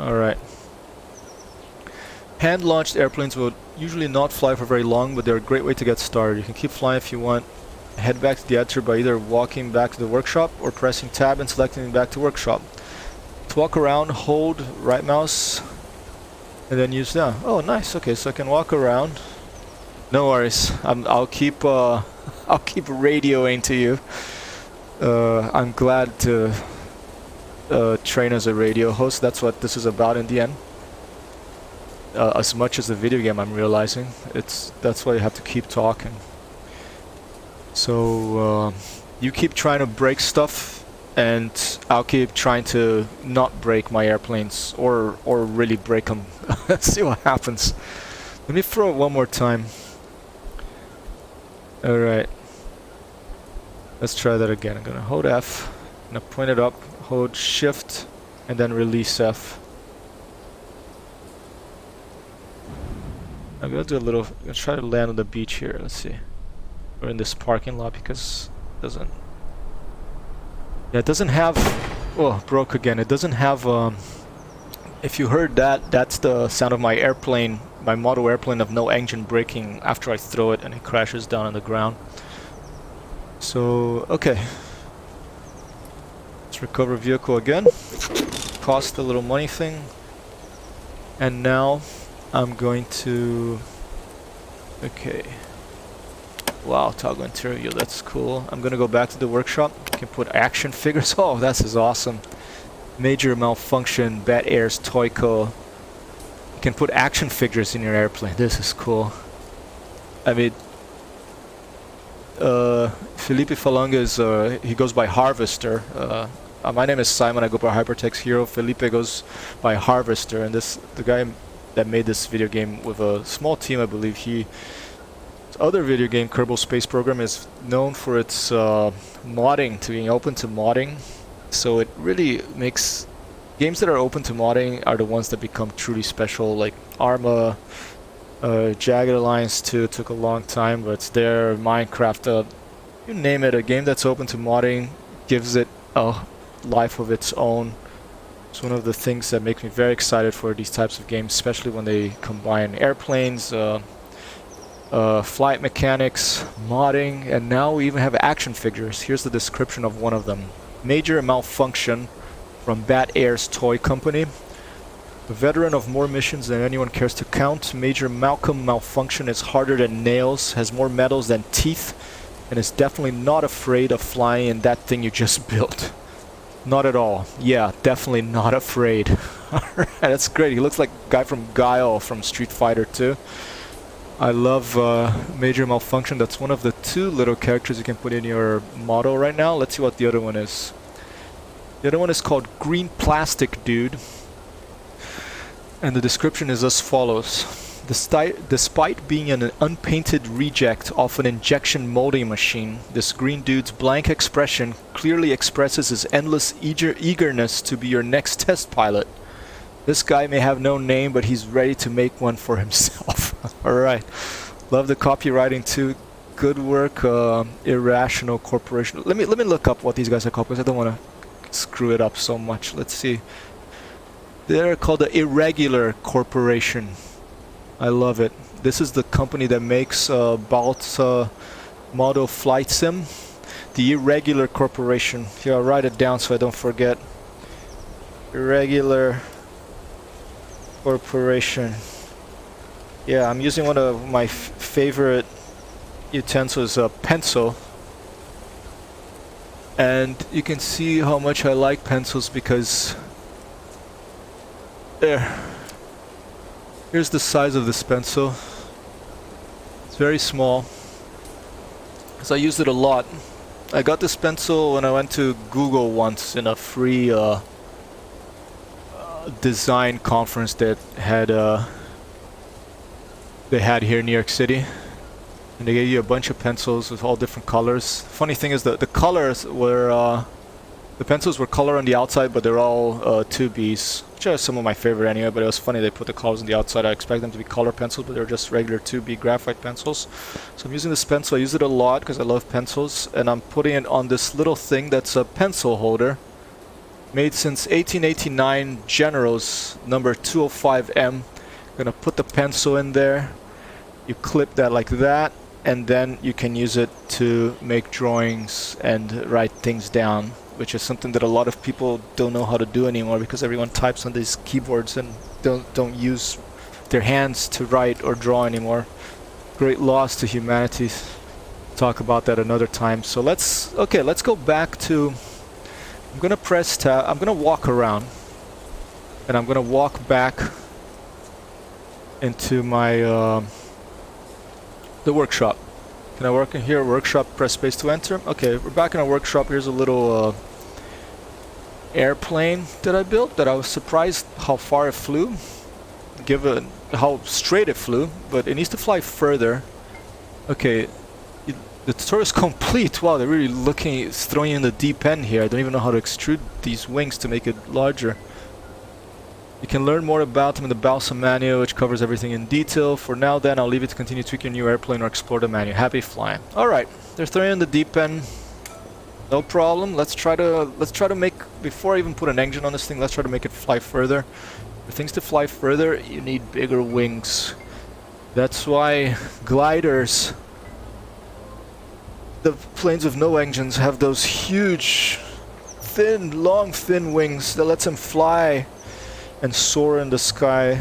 Alright. Hand-launched airplanes will usually not fly for very long, but they're a great way to get started. You can keep flying if you want. Head back to the editor by either walking back to the workshop or pressing tab and selecting back to workshop. To walk around, hold right mouse and then use that. Oh, nice. Okay, so I can walk around. No worries. I'll keep radioing to you. I'm glad to train as a radio host. That's what this is about in the end. As much as the video game, I'm realizing that's why you have to keep talking. So you keep trying to break stuff, and I'll keep trying to not break my airplanes or really break them. Let's see what happens. Let me throw it one more time. All right. Let's try that again. I'm gonna hold F. I'm gonna point it up. Hold Shift, and then release F. I'm gonna do a little. I'm gonna try to land on the beach here. Let's see. We're in this parking lot because it doesn't. Yeah, it doesn't have. Oh, broke again. It doesn't have. If you heard that, that's the sound of my airplane, my model airplane of no engine braking after I throw it and it crashes down on the ground. So okay. Let's recover vehicle again. Cost a little money thing. And now I'm going to... Okay. Wow, toggle interior, that's cool. I'm gonna go back to the workshop. I can put action figures. Oh, this is awesome. Major malfunction, Bad Air's Toy Co. You can put action figures in your airplane. This is cool. I mean, Felipe Falanga is, he goes by Harvester. My name is Simon, I go by Hypertext Hero. Felipe goes by Harvester, and the guy that made this video game with a small team, I believe, his other video game, Kerbal Space Program, is known for its modding, to being open to modding. So it really makes games that are open to modding are the ones that become truly special, like Arma, Jagged Alliance 2 took a long time, but it's there. Minecraft, you name it, a game that's open to modding gives it a life of its own. It's one of the things that makes me very excited for these types of games, especially when they combine airplanes, flight mechanics, modding, and now we even have action figures. Here's the description of one of them. Major malfunction from Bad Air's Toy Company. A veteran of more missions than anyone cares to count, Major Malcolm Malfunction is harder than nails, has more metals than teeth, and is definitely not afraid of flying in that thing you just built. Not at all. Yeah, definitely not afraid. Alright, that's great. He looks like a guy from Guile from Street Fighter 2. I love Major Malfunction. That's one of the two little characters you can put in your model right now. Let's see what the other one is. The other one is called Green Plastic Dude. And the description is as follows. Despite being an unpainted reject of an injection molding machine, this green dude's blank expression clearly expresses his endless eagerness to be your next test pilot. This guy may have no name, but he's ready to make one for himself. Alright. Love the copywriting too. Good work, Irrational Corporation. Let me look up what these guys are called, because I don't want to screw it up so much. Let's see. They're called the Irregular Corporation. I love it. This is the company that makes Balsa Model Flight Sim. The Irregular Corporation. Here, I'll write it down so I don't forget. Irregular Corporation. Yeah, I'm using one of my favorite utensils, a pencil. And you can see how much I like pencils because... There. Here's the size of this pencil. It's very small. So I used it a lot. I got this pencil when I went to Google once in a free design conference that they had here in New York City, and they gave you a bunch of pencils with all different colors. Funny thing is that the colors were the pencils were color on the outside, but they're all 2Bs, which are some of my favorite anyway. But it was funny they put the colors on the outside. I expect them to be color pencils, but they're just regular 2B graphite pencils. So I'm using this pencil. I use it a lot because I love pencils, and I'm putting it on this little thing that's a pencil holder made since 1889, Generals number 205M. Gonna put the pencil in there. You clip that like that, and then you can use it to make drawings and write things down, which is something that a lot of people don't know how to do anymore because everyone types on these keyboards and don't use their hands to write or draw anymore. Great loss to humanity. Talk about that another time. So let's go back to, I'm gonna press tab, I'm gonna walk around, and I'm gonna walk back into my the workshop. Can I work in here? Workshop, press space to enter. Okay, we're back in our workshop. Here's a little airplane that I built that I was surprised how far it flew, given how straight it flew, but it needs to fly further. Okay, the tutorial is complete. Wow, they're really looking, it's throwing you in the deep end here. I don't even know how to extrude these wings to make it larger. You can learn more about them in the Balsa manual, which covers everything in detail. For now then, I'll leave it to continue tweaking your new airplane or explore the manual. Happy flying. Alright, they're throwing you in the deep end. No problem. Let's try to make, before I even put an engine on this thing, let's try to make it fly further. For things to fly further, you need bigger wings. That's why gliders, the planes with no engines, have those huge, thin, long, thin wings that lets them fly and soar in the sky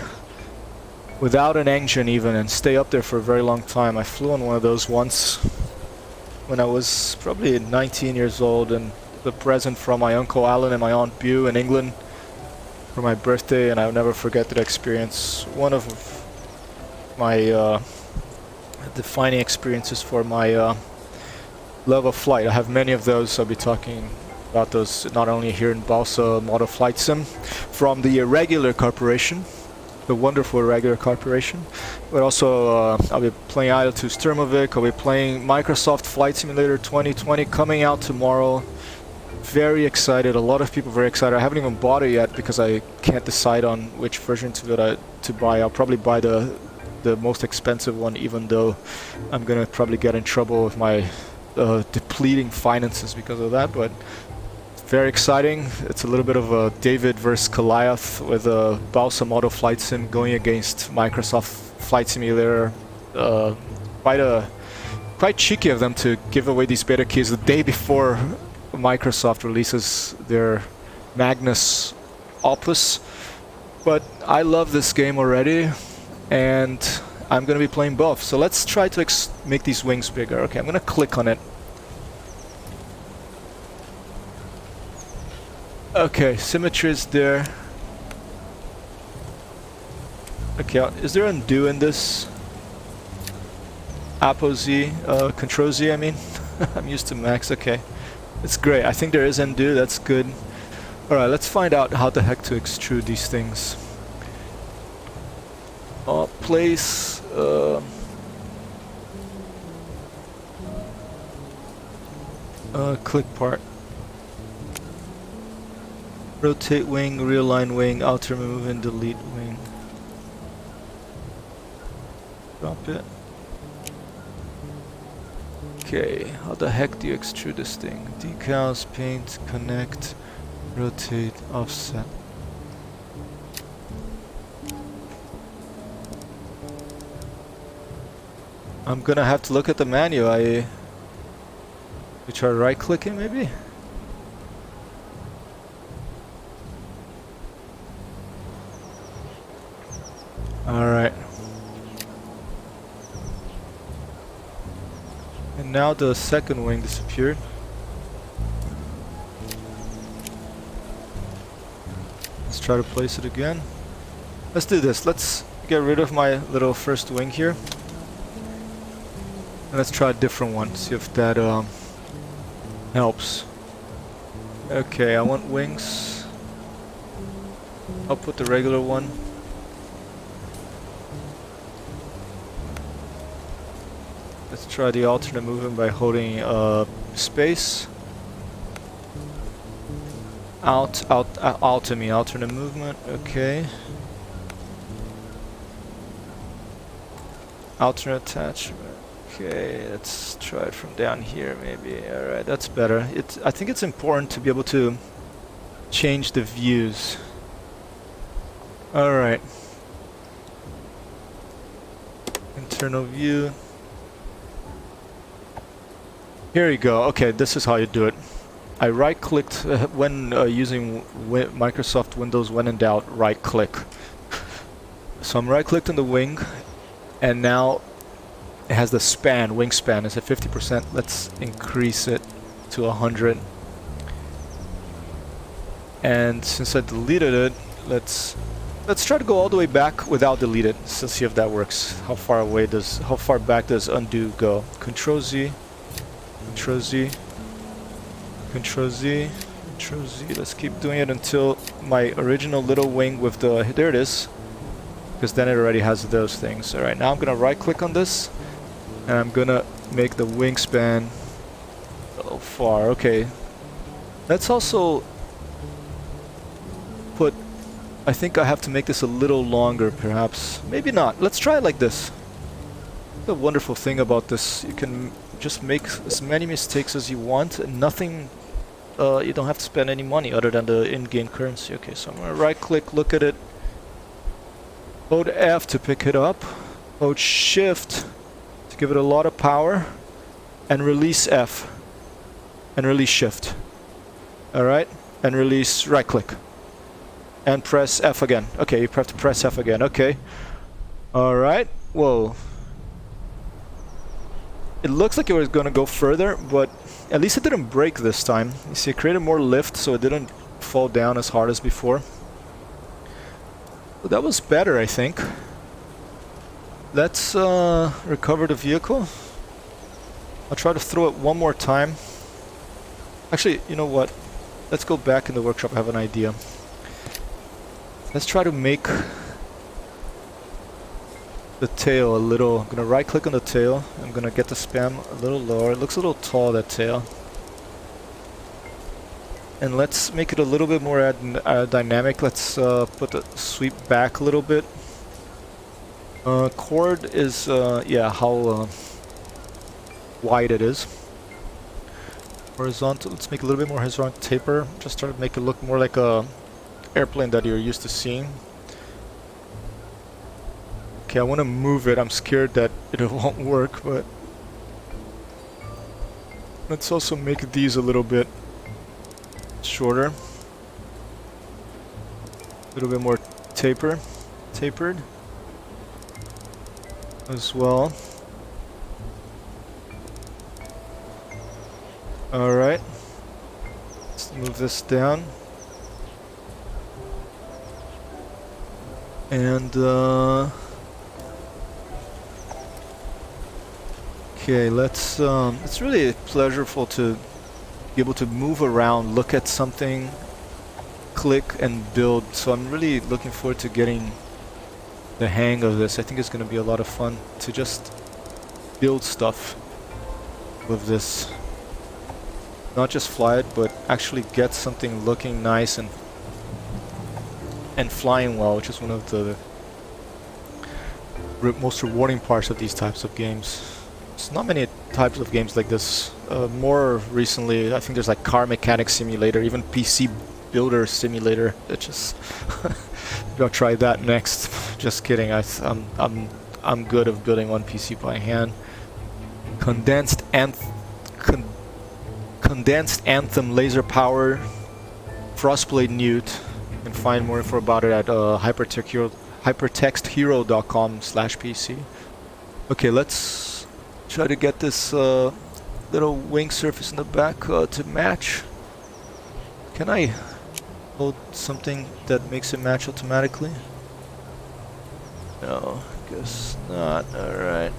without an engine even, and stay up there for a very long time. I flew on one of those once when I was probably 19 years old, and the present from my Uncle Alan and my Aunt Bew in England for my birthday, and I'll never forget that experience. One of my defining experiences for my love of flight. I have many of those. I'll be talking about those not only here in Balsa Model Flight Sim from the Irregular Corporation, the wonderful Irregular Corporation, but also I'll be playing Idle 2 Sturmovik. I'll be playing Microsoft Flight Simulator 2020 coming out tomorrow. Very excited. A lot of people very excited. I haven't even bought it yet because I can't decide on which version to buy. I'll probably buy the most expensive one, even though I'm gonna probably get in trouble with my depleting finances because of that, but very exciting. It's a little bit of a David versus Goliath with a Balsa Model Flight Sim going against Microsoft Flight Simulator. Quite cheeky of them to give away these beta keys the day before Microsoft releases their Magnus Opus. But I love this game already, and I'm going to be playing both. So let's try to make these wings bigger. Okay, I'm going to click on it. Okay, symmetry is there. Okay, is there undo in this? Apo Z, Control Z, I mean. I'm used to Max, okay. It's great, I think there is undo, that's good. Alright, let's find out how the heck to extrude these things. Place, click part. Rotate wing, realign wing, alter, remove, and delete wing. Drop it. Okay, how the heck do you extrude this thing? Decals, paint, connect, rotate, offset. I'm gonna have to look at the manual. We try right clicking maybe? Alright. And now the second wing disappeared. Let's try to place it again. Let's do this. Let's get rid of my little first wing here. Let's try a different one, see if that helps. Okay, I want wings. I'll put the regular one. Let's try the alternate movement by holding space. Alternate movement, okay. Alternate attachment. Okay, let's try it from down here maybe. Alright, that's better. I think it's important to be able to change the views. Alright. Internal view. Here you go. Okay, this is how you do it. I right-clicked when using Microsoft Windows when in doubt, right-click. So I'm right-clicked on the wing, and now it has the span, wingspan. It's at 50%. Let's increase it to 100. And since I deleted it, let's try to go all the way back without delete it. So see if that works. How far back does undo go? Control Z, Control Z, Control Z, Control Z. Let's keep doing it until my original little wing with the, there it is. Because then it already has those things. Alright, now I'm gonna right click on this. And I'm gonna make the wingspan a little far. Okay. Let's also put, I think I have to make this a little longer perhaps. Maybe not. Let's try it like this. The wonderful thing about this, you can just make as many mistakes as you want and nothing, you don't have to spend any money other than the in-game currency. Okay, so I'm gonna right click, look at it. Hold F to pick it up. Hold Shift to give it a lot of power. And release F. And release Shift. Alright? And release right click. And press F again. Okay, you have to press F again. Okay. Alright. Whoa. It looks like it was going to go further, but at least it didn't break this time. You see, it created more lift, so it didn't fall down as hard as before. So that was better, I think. Let's recover the vehicle. I'll try to throw it one more time. Actually, you know what? Let's go back in the workshop. I have an idea. Let's try to make the tail a little. I'm gonna right click on the tail. I'm gonna get the span a little lower. It looks a little tall, that tail. And let's make it a little bit more dynamic. Let's put the sweep back a little bit. Chord is, yeah, how wide it is. Horizontal, let's make a little bit more horizontal taper. Just try to make it look more like a airplane that you're used to seeing. Okay, I want to move it. I'm scared that it won't work, but let's also make these a little bit shorter. A little bit more tapered as well. Alright, let's move this down. And okay, let's it's really pleasurable to be able to move around, look at something, click and build. So I'm really looking forward to getting the hang of this. I think it's going to be a lot of fun to just build stuff with this. Not just fly it, but actually get something looking nice and flying well, which is one of the most rewarding parts of these types of games. There's not many types of games like this. More recently, I think there's like Car Mechanic Simulator, even PC Builder Simulator. It just maybe I'll try that next. Just kidding. I'm good at building one PC by hand. Condensed Anthem laser power Frostblade Newt. You can find more info about it at hypertexthero.com/PC. Okay, let's try to get this little wing surface in the back to match. Can I hold something that makes it match automatically? No, guess not. Alright.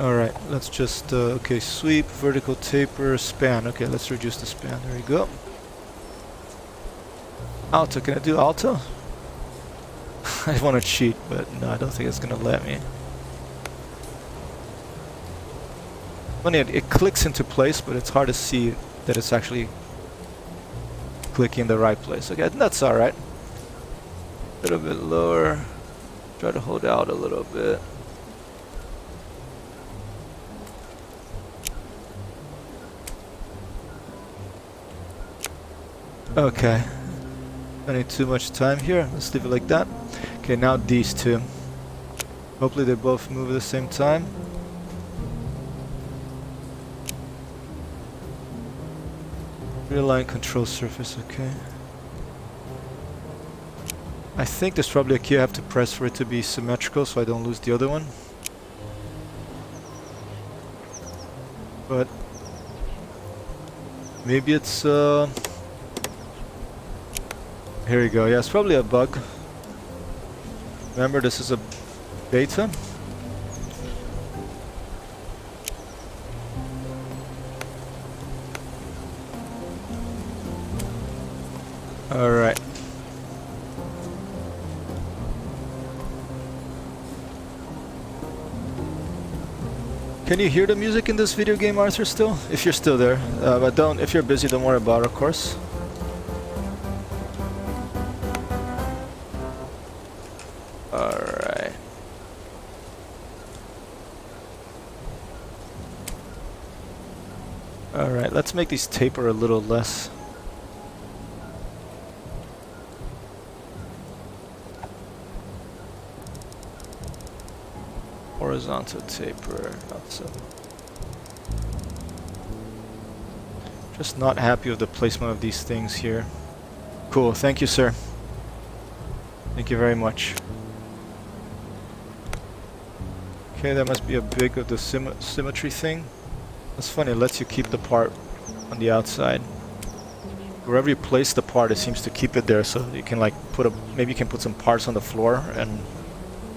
Alright, let's just, okay, sweep, vertical taper, span. Okay, let's reduce the span. There we go. Alto, can I do alto? I want to cheat, but no, I don't think it's going to let me. Funny, it clicks into place, but it's hard to see that it's actually clicking in the right place. Okay, that's alright. A little bit lower. Try to hold out a little bit. Okay. Spending too much time here. Let's leave it like that. Okay, now these two. Hopefully they both move at the same time. Realign control surface, okay. I think there's probably a key I have to press for it to be symmetrical so I don't lose the other one. But maybe it's here we go. Yeah, it's probably a bug. Remember, this is a beta. Alright. Can you hear the music in this video game, Arthur, still? If you're still there. But don't, if you're busy, don't worry about it, of course. Alright. Alright, let's make these taper a little less. Horizontal taper, not so. Just not happy with the placement of these things here. Cool, thank you, sir. Thank you very much. Okay, that must be a big of the symmetry thing. That's funny, it lets you keep the part on the outside. Wherever you place the part, it seems to keep it there, so you can like put a, maybe you can put some parts on the floor and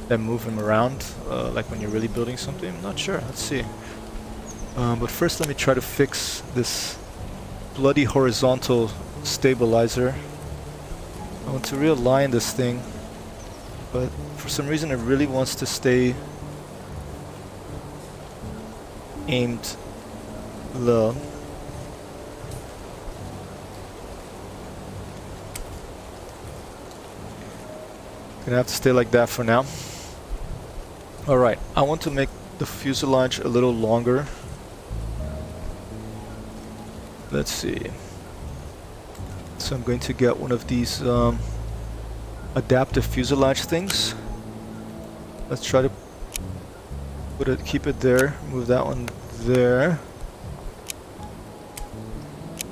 then move them around, like when you're really building something. I'm not sure, let's see. But first let me try to fix this bloody horizontal stabilizer. I want to realign this thing, but for some reason it really wants to stay aimed low. Gonna have to stay like that for now. Alright, I want to make the fuselage a little longer. Let's see. So I'm going to get one of these adaptive fuselage things. Let's try to put it, keep it there, move that one there,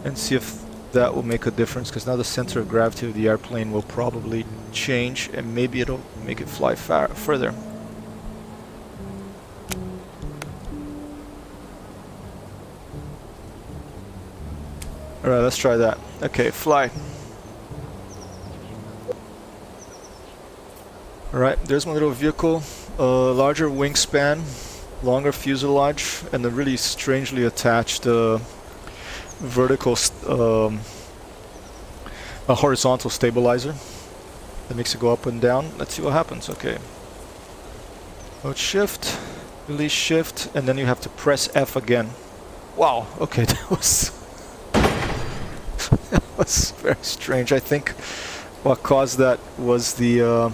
and see if that will make a difference, because now the center of gravity of the airplane will probably change and maybe it'll make it fly further. Alright, let's try that. Okay, fly. Alright, there's my little vehicle. Larger wingspan, longer fuselage, and a really strangely attached vertical, a horizontal stabilizer that makes it go up and down. Let's see what happens. Okay. Hold shift, release shift, and then you have to press F again. Wow, okay, that was that was very strange. I think what caused that was the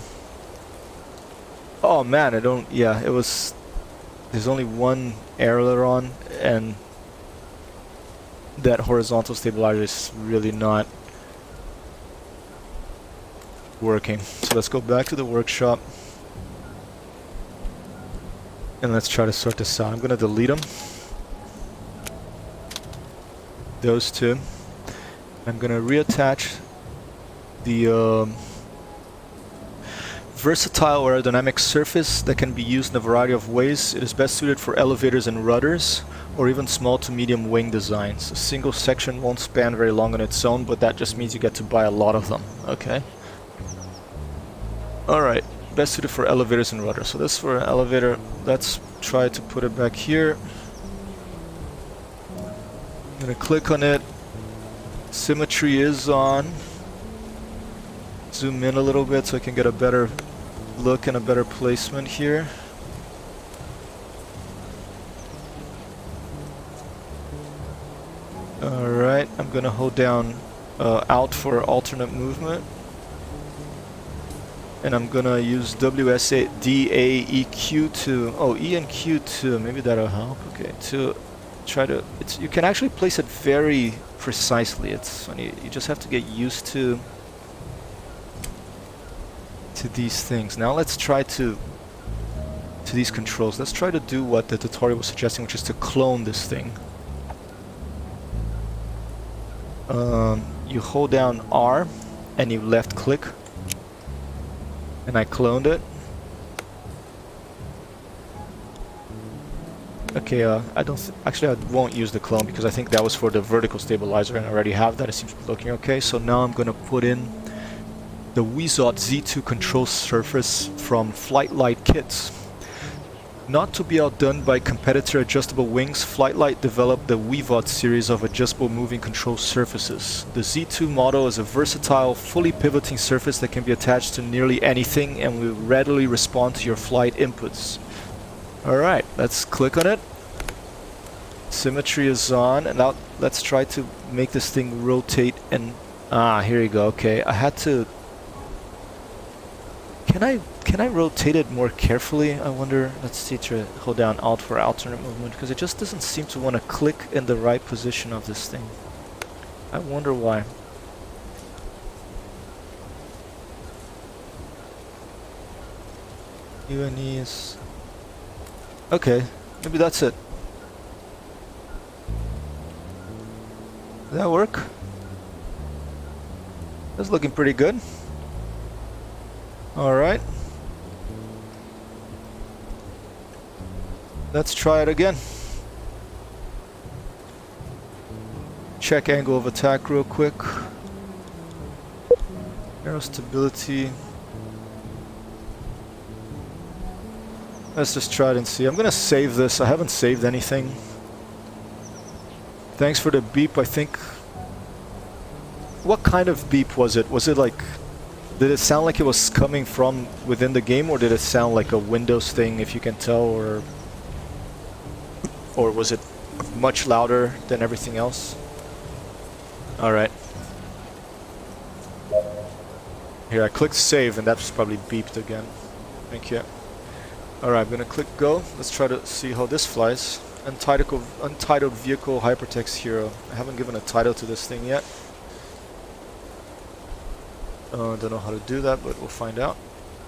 oh man, I don't, yeah, it was, there's only one aileron and that horizontal stabilizer is really not working. So let's go back to the workshop and let's try to sort this out. I'm gonna delete them, those two. I'm gonna reattach the versatile aerodynamic surface that can be used in a variety of ways. It is best suited for elevators and rudders, or even small to medium wing designs. A single section won't span very long on its own, but that just means you get to buy a lot of them. Okay. Alright, best suited for elevators and rudders. So this for an elevator, that's try to put it back here. I'm gonna click on it. Symmetry is on. Zoom in a little bit so I can get a better look and a better placement here. Alright, I'm gonna hold down Alt for alternate movement. And I'm gonna use WSDAEQ to, oh, E and Q to, maybe that'll help, okay, to try to, you can actually place it very precisely. It's funny, you just have to get used to these things. Now let's try to these controls. Let's try to do what the tutorial was suggesting, which is to clone this thing. You hold down R and you left click, and I cloned it. Okay, I don't actually I won't use the clone because I think that was for the vertical stabilizer and I already have that. It seems to be looking okay. So now I'm gonna put in the Wizot Z2 control surface from Flightlight kits. Not to be outdone by competitor adjustable wings, Flightlight developed the Wizot series of adjustable moving control surfaces. The Z2 model is a versatile, fully pivoting surface that can be attached to nearly anything and will readily respond to your flight inputs. Alright, let's click on it. Symmetry is on, and now let's try to make this thing rotate and... Ah, here you go, okay. I had to... Can I rotate it more carefully? I wonder. Let's see, to hold down Alt for alternate movement, because it just doesn't seem to want to click in the right position of this thing. I wonder why. U and E is... Okay, maybe that's it. Did that work? That's looking pretty good. Alright. Let's try it again. Check angle of attack real quick. Aero stability. Let's just try it and see. I'm gonna save this. I haven't saved anything. Thanks for the beep, I think. What kind of beep was it? Was it like... Did it sound like it was coming from within the game, or did it sound like a Windows thing, if you can tell, or was it much louder than everything else? Alright. Here, I clicked save, and that's probably beeped again. Thank you. Alright, I'm gonna click go. Let's try to see how this flies. Untitled Vehicle Hypertext Hero. I haven't given a title to this thing yet. Don't know how to do that, but we'll find out.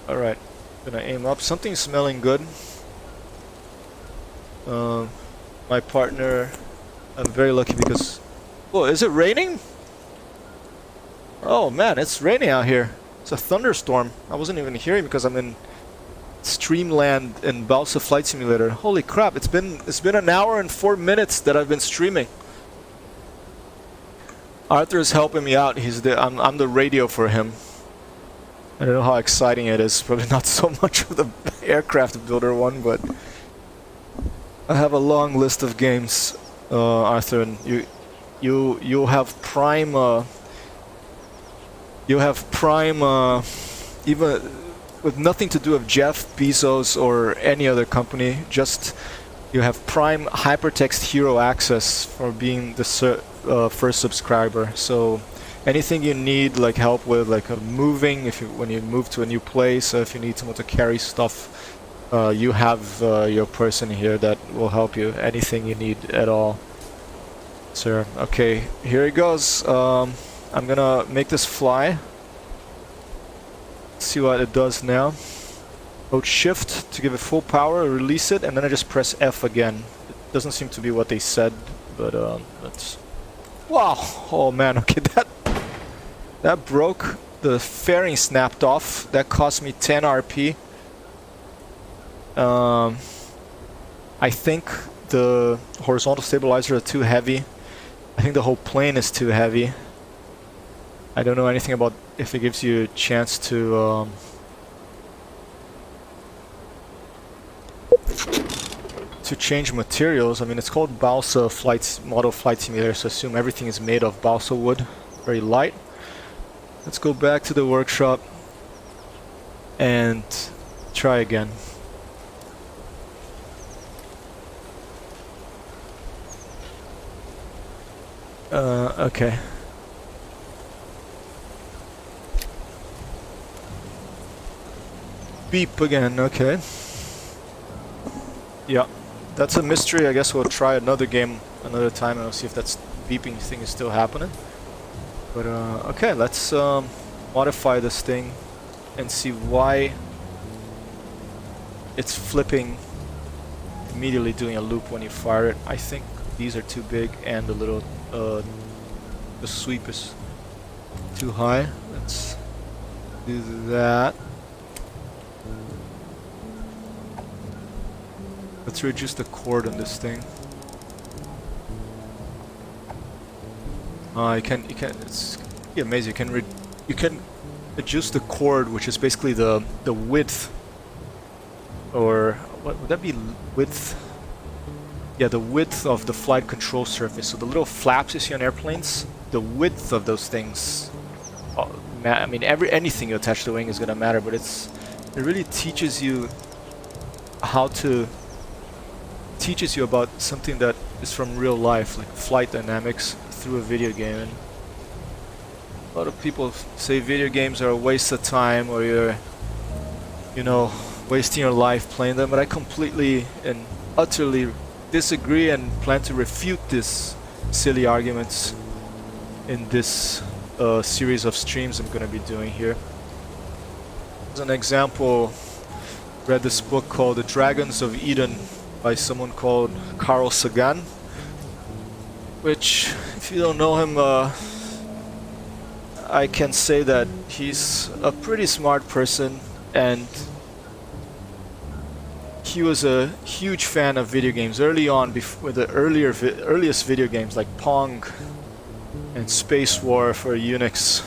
Alright, gonna aim up. Something's smelling good. My partner, I'm very lucky because... Whoa, is it raining? Oh man, it's raining out here. It's a thunderstorm. I wasn't even hearing because I'm in Streamland in Balsa Flight Simulator. Holy crap, it's been an hour and 4 minutes that I've been streaming. Arthur is helping me out. I'm the radio for him. I don't know how exciting it is. Probably not so much of the aircraft builder one, but I have a long list of games, Arthur, and you have prime. Even with nothing to do with Jeff Bezos or any other company. Just you have prime hypertext hero access for being the first subscriber. So anything you need, like help with, like moving, when you move to a new place, if you need someone to carry stuff, you have your person here that will help you. Anything you need at all, sir. Okay, here it goes. I'm gonna make this fly. See what it does now. Hold shift to give it full power, release it, and then I just press F again. It doesn't seem to be what they said, but let's... Wow! Oh man, okay, that broke. The fairing snapped off. That cost me 10 RP. I think the horizontal stabilizer are too heavy. I think the whole plane is too heavy. I don't know anything about if it gives you a chance to to change materials. I mean, it's called Balsa Model Flight Simulator, so assume everything is made of balsa wood, very light. Let's go back to the workshop and try again. Okay. Beep again, okay. Yeah, that's a mystery. I guess we'll try another game another time and we'll see if that beeping thing is still happening. But okay, let's modify this thing and see why it's flipping immediately, doing a loop when you fire it. I think these are too big and the little the sweep is too high. Let's do that. Let's reduce the chord on this thing. It's amazing. You can adjust the chord, which is basically the width, or what would that be? Width? Yeah, the width of the flight control surface. So the little flaps you see on airplanes, the width of those things. I mean, anything you attach to the wing is gonna matter, but it really teaches you teaches you about something that is from real life, like flight dynamics, through a video game. And a lot of people say video games are a waste of time, or you're, you know, wasting your life playing them, but I completely and utterly disagree and plan to refute this silly arguments in this series of streams I'm going to be doing here. As an example, read this book called The Dragons of Eden by someone called Carl Sagan, which, if you don't know him, I can say that he's a pretty smart person, and he was a huge fan of video games early on, with the earliest video games like Pong and Space War for Unix,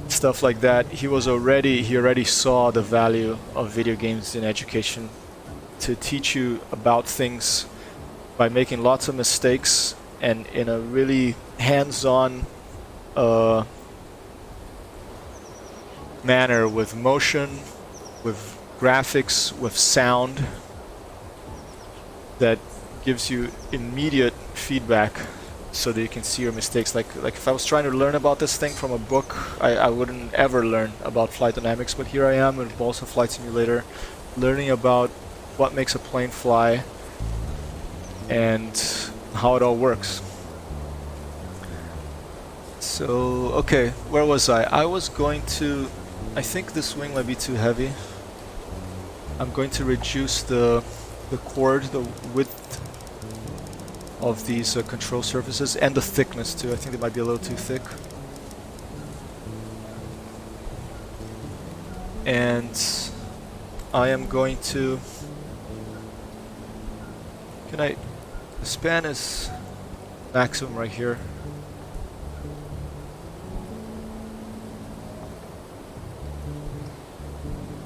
stuff like that. He already saw the value of video games in education, to teach you about things by making lots of mistakes and in a really hands-on manner, with motion, with graphics, with sound, that gives you immediate feedback so that you can see your mistakes. Like if I was trying to learn about this thing from a book, I wouldn't ever learn about flight dynamics, but here I am with Balsa Flight Simulator, learning about what makes a plane fly and how it all works. So, okay, where was I? I think this wing might be too heavy. I'm going to reduce the chord, the width of these control surfaces, and the thickness too. I think they might be a little too thick. And I am going to... the span is maximum right here.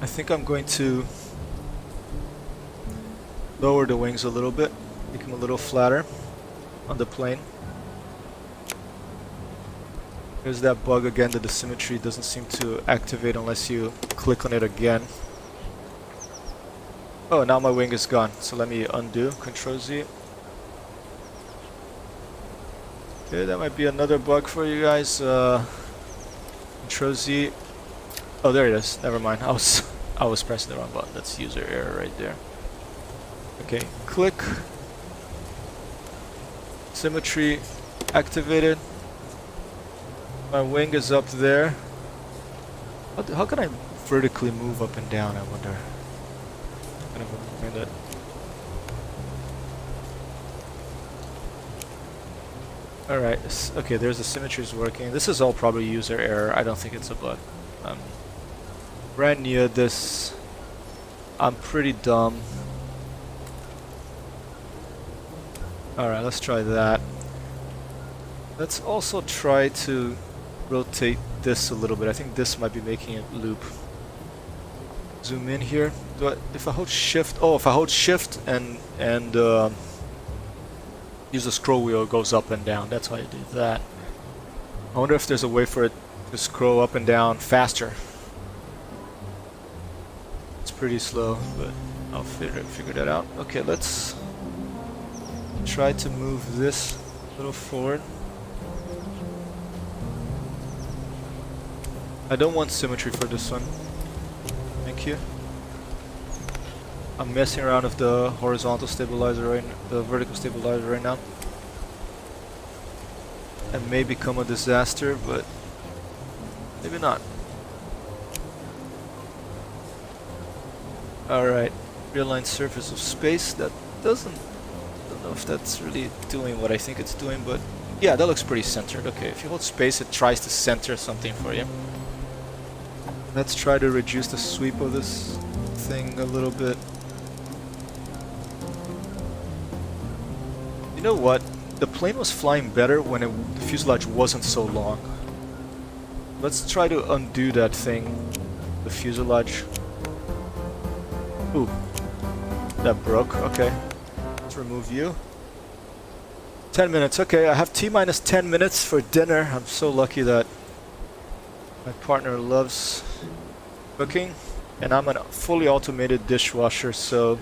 I think I'm going to lower the wings a little bit, make them a little flatter on the plane. There's that bug again, that the symmetry doesn't seem to activate unless you click on it again. Oh, now my wing is gone, so let me undo, Control Z. Okay, that might be another bug for you guys. Control Z. Oh, there it is. Never mind. I was pressing the wrong button. That's user error right there. Okay, click. Symmetry activated. My wing is up there. How can I vertically move up and down, I wonder? Kind of find that. Alright, okay, there's the symmetry is working. This is all probably user error. I don't think it's a bug. Brand new at this. I'm pretty dumb. Alright, let's try that. Let's also try to rotate this a little bit. I think this might be making it loop. zoom in here. If I hold shift, if I hold shift and use the scroll wheel, it goes up and down. That's why I did that. I wonder if there's a way for it to scroll up and down faster. It's pretty slow, but I'll figure that out. Okay, let's try to move this a little forward. I don't want symmetry for this one. Thank you. I'm messing around with the horizontal stabilizer the vertical stabilizer right now. It may become a disaster, but maybe not. Alright, real-line surface of space. That doesn't... I don't know if that's really doing what I think it's doing, but yeah, that looks pretty centered. Okay, if you hold space, it tries to center something for you. Let's try to reduce the sweep of this thing a little bit. You know what? The plane was flying better when the fuselage wasn't so long. Let's try to undo that thing, the fuselage. Ooh, that broke. Okay, let's remove you. 10 minutes. Okay, I have T-minus 10 minutes for dinner. I'm so lucky that my partner loves cooking, and I'm a fully automated dishwasher, so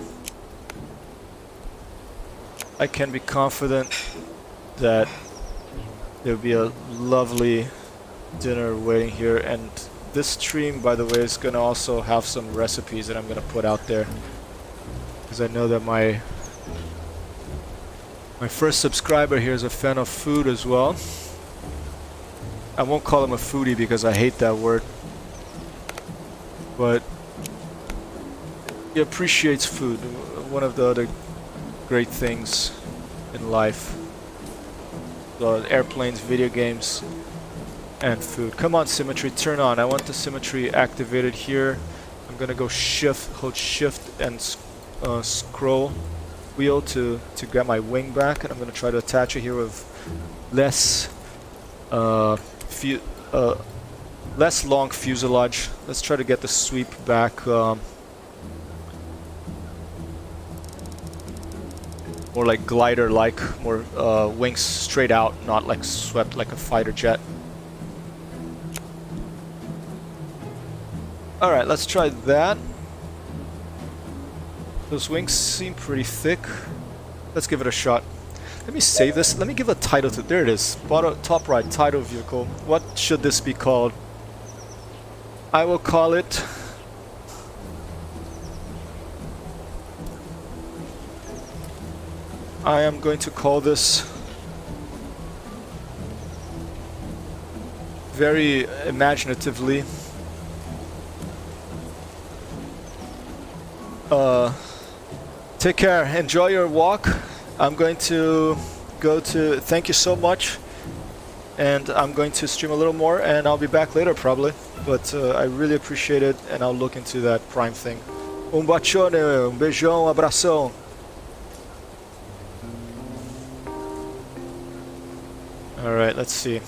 I can be confident that there'll be a lovely dinner waiting here. And this stream, by the way, is gonna also have some recipes that I'm gonna put out there, because I know that my first subscriber here is a fan of food as well. I won't call him a foodie because I hate that word, but he appreciates food. One of the other great things in life. Airplanes, video games, and food. Come on, symmetry, turn on. I want the symmetry activated here. I'm gonna go hold shift and scroll wheel to get my wing back, and I'm gonna try to attach it here with less long fuselage. Let's try to get the sweep back more like glider-like, more wings straight out, not like swept like a fighter jet. Alright, let's try that. Those wings seem pretty thick. Let's give it a shot. Let me save this. Let me give a title to... There it is. Top right, title vehicle. What should this be called? I will call it... I am going to call this very imaginatively take care, enjoy your walk. I'm going to go to... Thank you so much, and I'm going to stream a little more, and I'll be back later probably, but I really appreciate it, and I'll look into that Prime thing. Bacione, beijão, abração. Alright, let's see.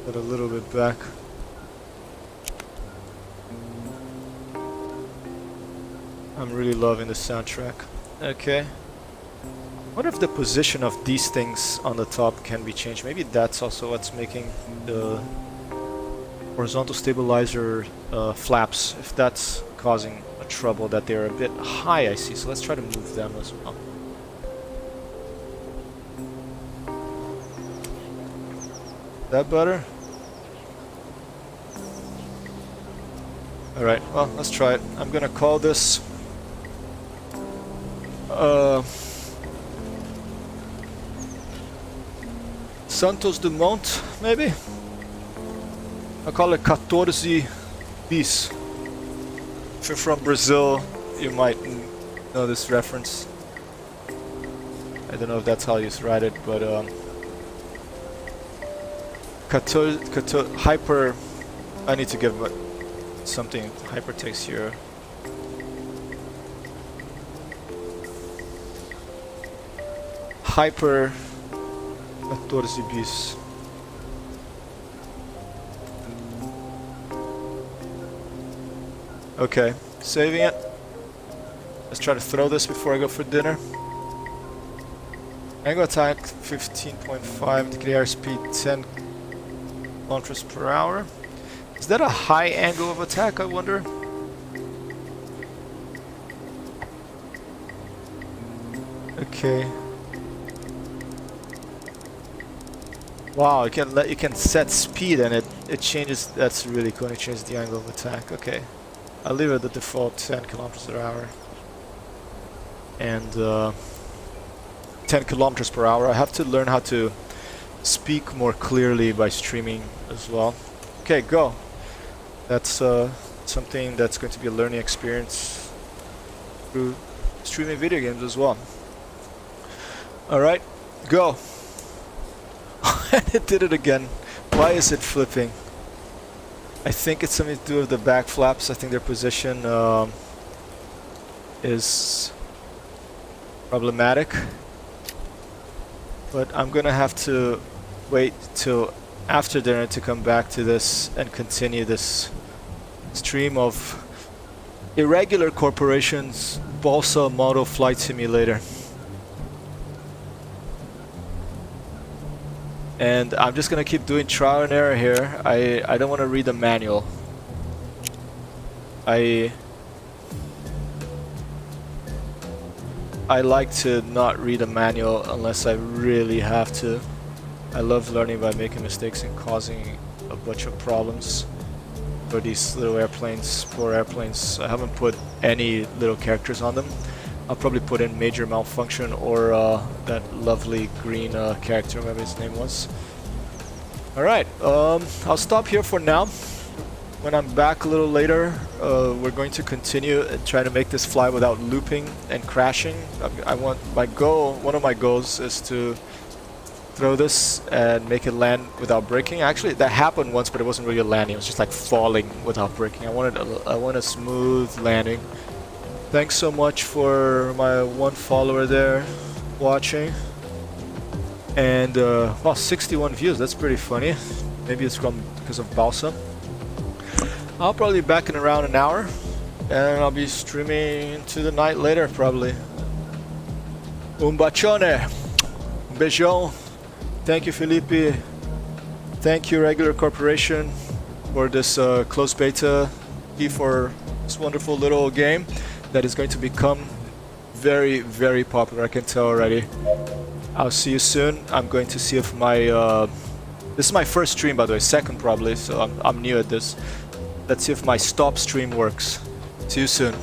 Put a little bit back. I'm really loving the soundtrack. Okay. What if the position of these things on the top can be changed? Maybe that's also what's making the horizontal stabilizer flaps, if that's causing a trouble, that they're a bit high, I see. So let's try to move them as well. That better? Alright, well, let's try it. I'm gonna call this Santos Dumont, maybe? I'll call it 14 bis. If you're from Brazil, you might know this reference. I don't know if that's how you write it, but hyper... I need to give something hypertext here. Hyper 14 bis. Okay, saving it. Let's try to throw this before I go for dinner. Angle attack 15.5, degree airspeed 10 kilometers per hour. Is that a high angle of attack, I wonder? Okay. Wow, you can set speed and it changes. That's really cool. It changes the angle of attack. Okay, I'll leave it at the default 10 kilometers per hour and 10 kilometers per hour. I have to learn how to speak more clearly by streaming as well. Okay, go. That's something that's going to be a learning experience through streaming video games as well. Alright, go. And it did it again. Why is it flipping? I think it's something to do with the back flaps. I think their position is problematic. But I'm gonna have to wait till after dinner to come back to this and continue this stream of Irregular Corporation's Balsa Model Flight Simulator. And I'm just gonna keep doing trial and error here. I don't want to read the manual. I like to not read a manual unless I really have to. I love learning by making mistakes and causing a bunch of problems for these little airplanes, poor airplanes. I haven't put any little characters on them. I'll probably put in Major Malfunction or that lovely green character, whatever his name was. Alright, I'll stop here for now. When I'm back a little later, we're going to continue and try to make this fly without looping and crashing. One of my goals is to throw this and make it land without braking. Actually, that happened once, but it wasn't really a landing. It was just like falling without braking. I want a smooth landing. Thanks so much for my one follower there watching. And, wow, 61 views. That's pretty funny. Maybe it's because of Balsa. I'll probably be back in around an hour. And I'll be streaming into the night later, probably. Un bacione. Un beijão. Thank you, Felipe. Thank you, Regular Corporation, for this closed beta key for this wonderful little game that is going to become very, very popular. I can tell already. I'll see you soon. I'm going to see if my this is my first stream, by the way, second probably, so I'm new at this. Let's see if my stop stream works. See you soon.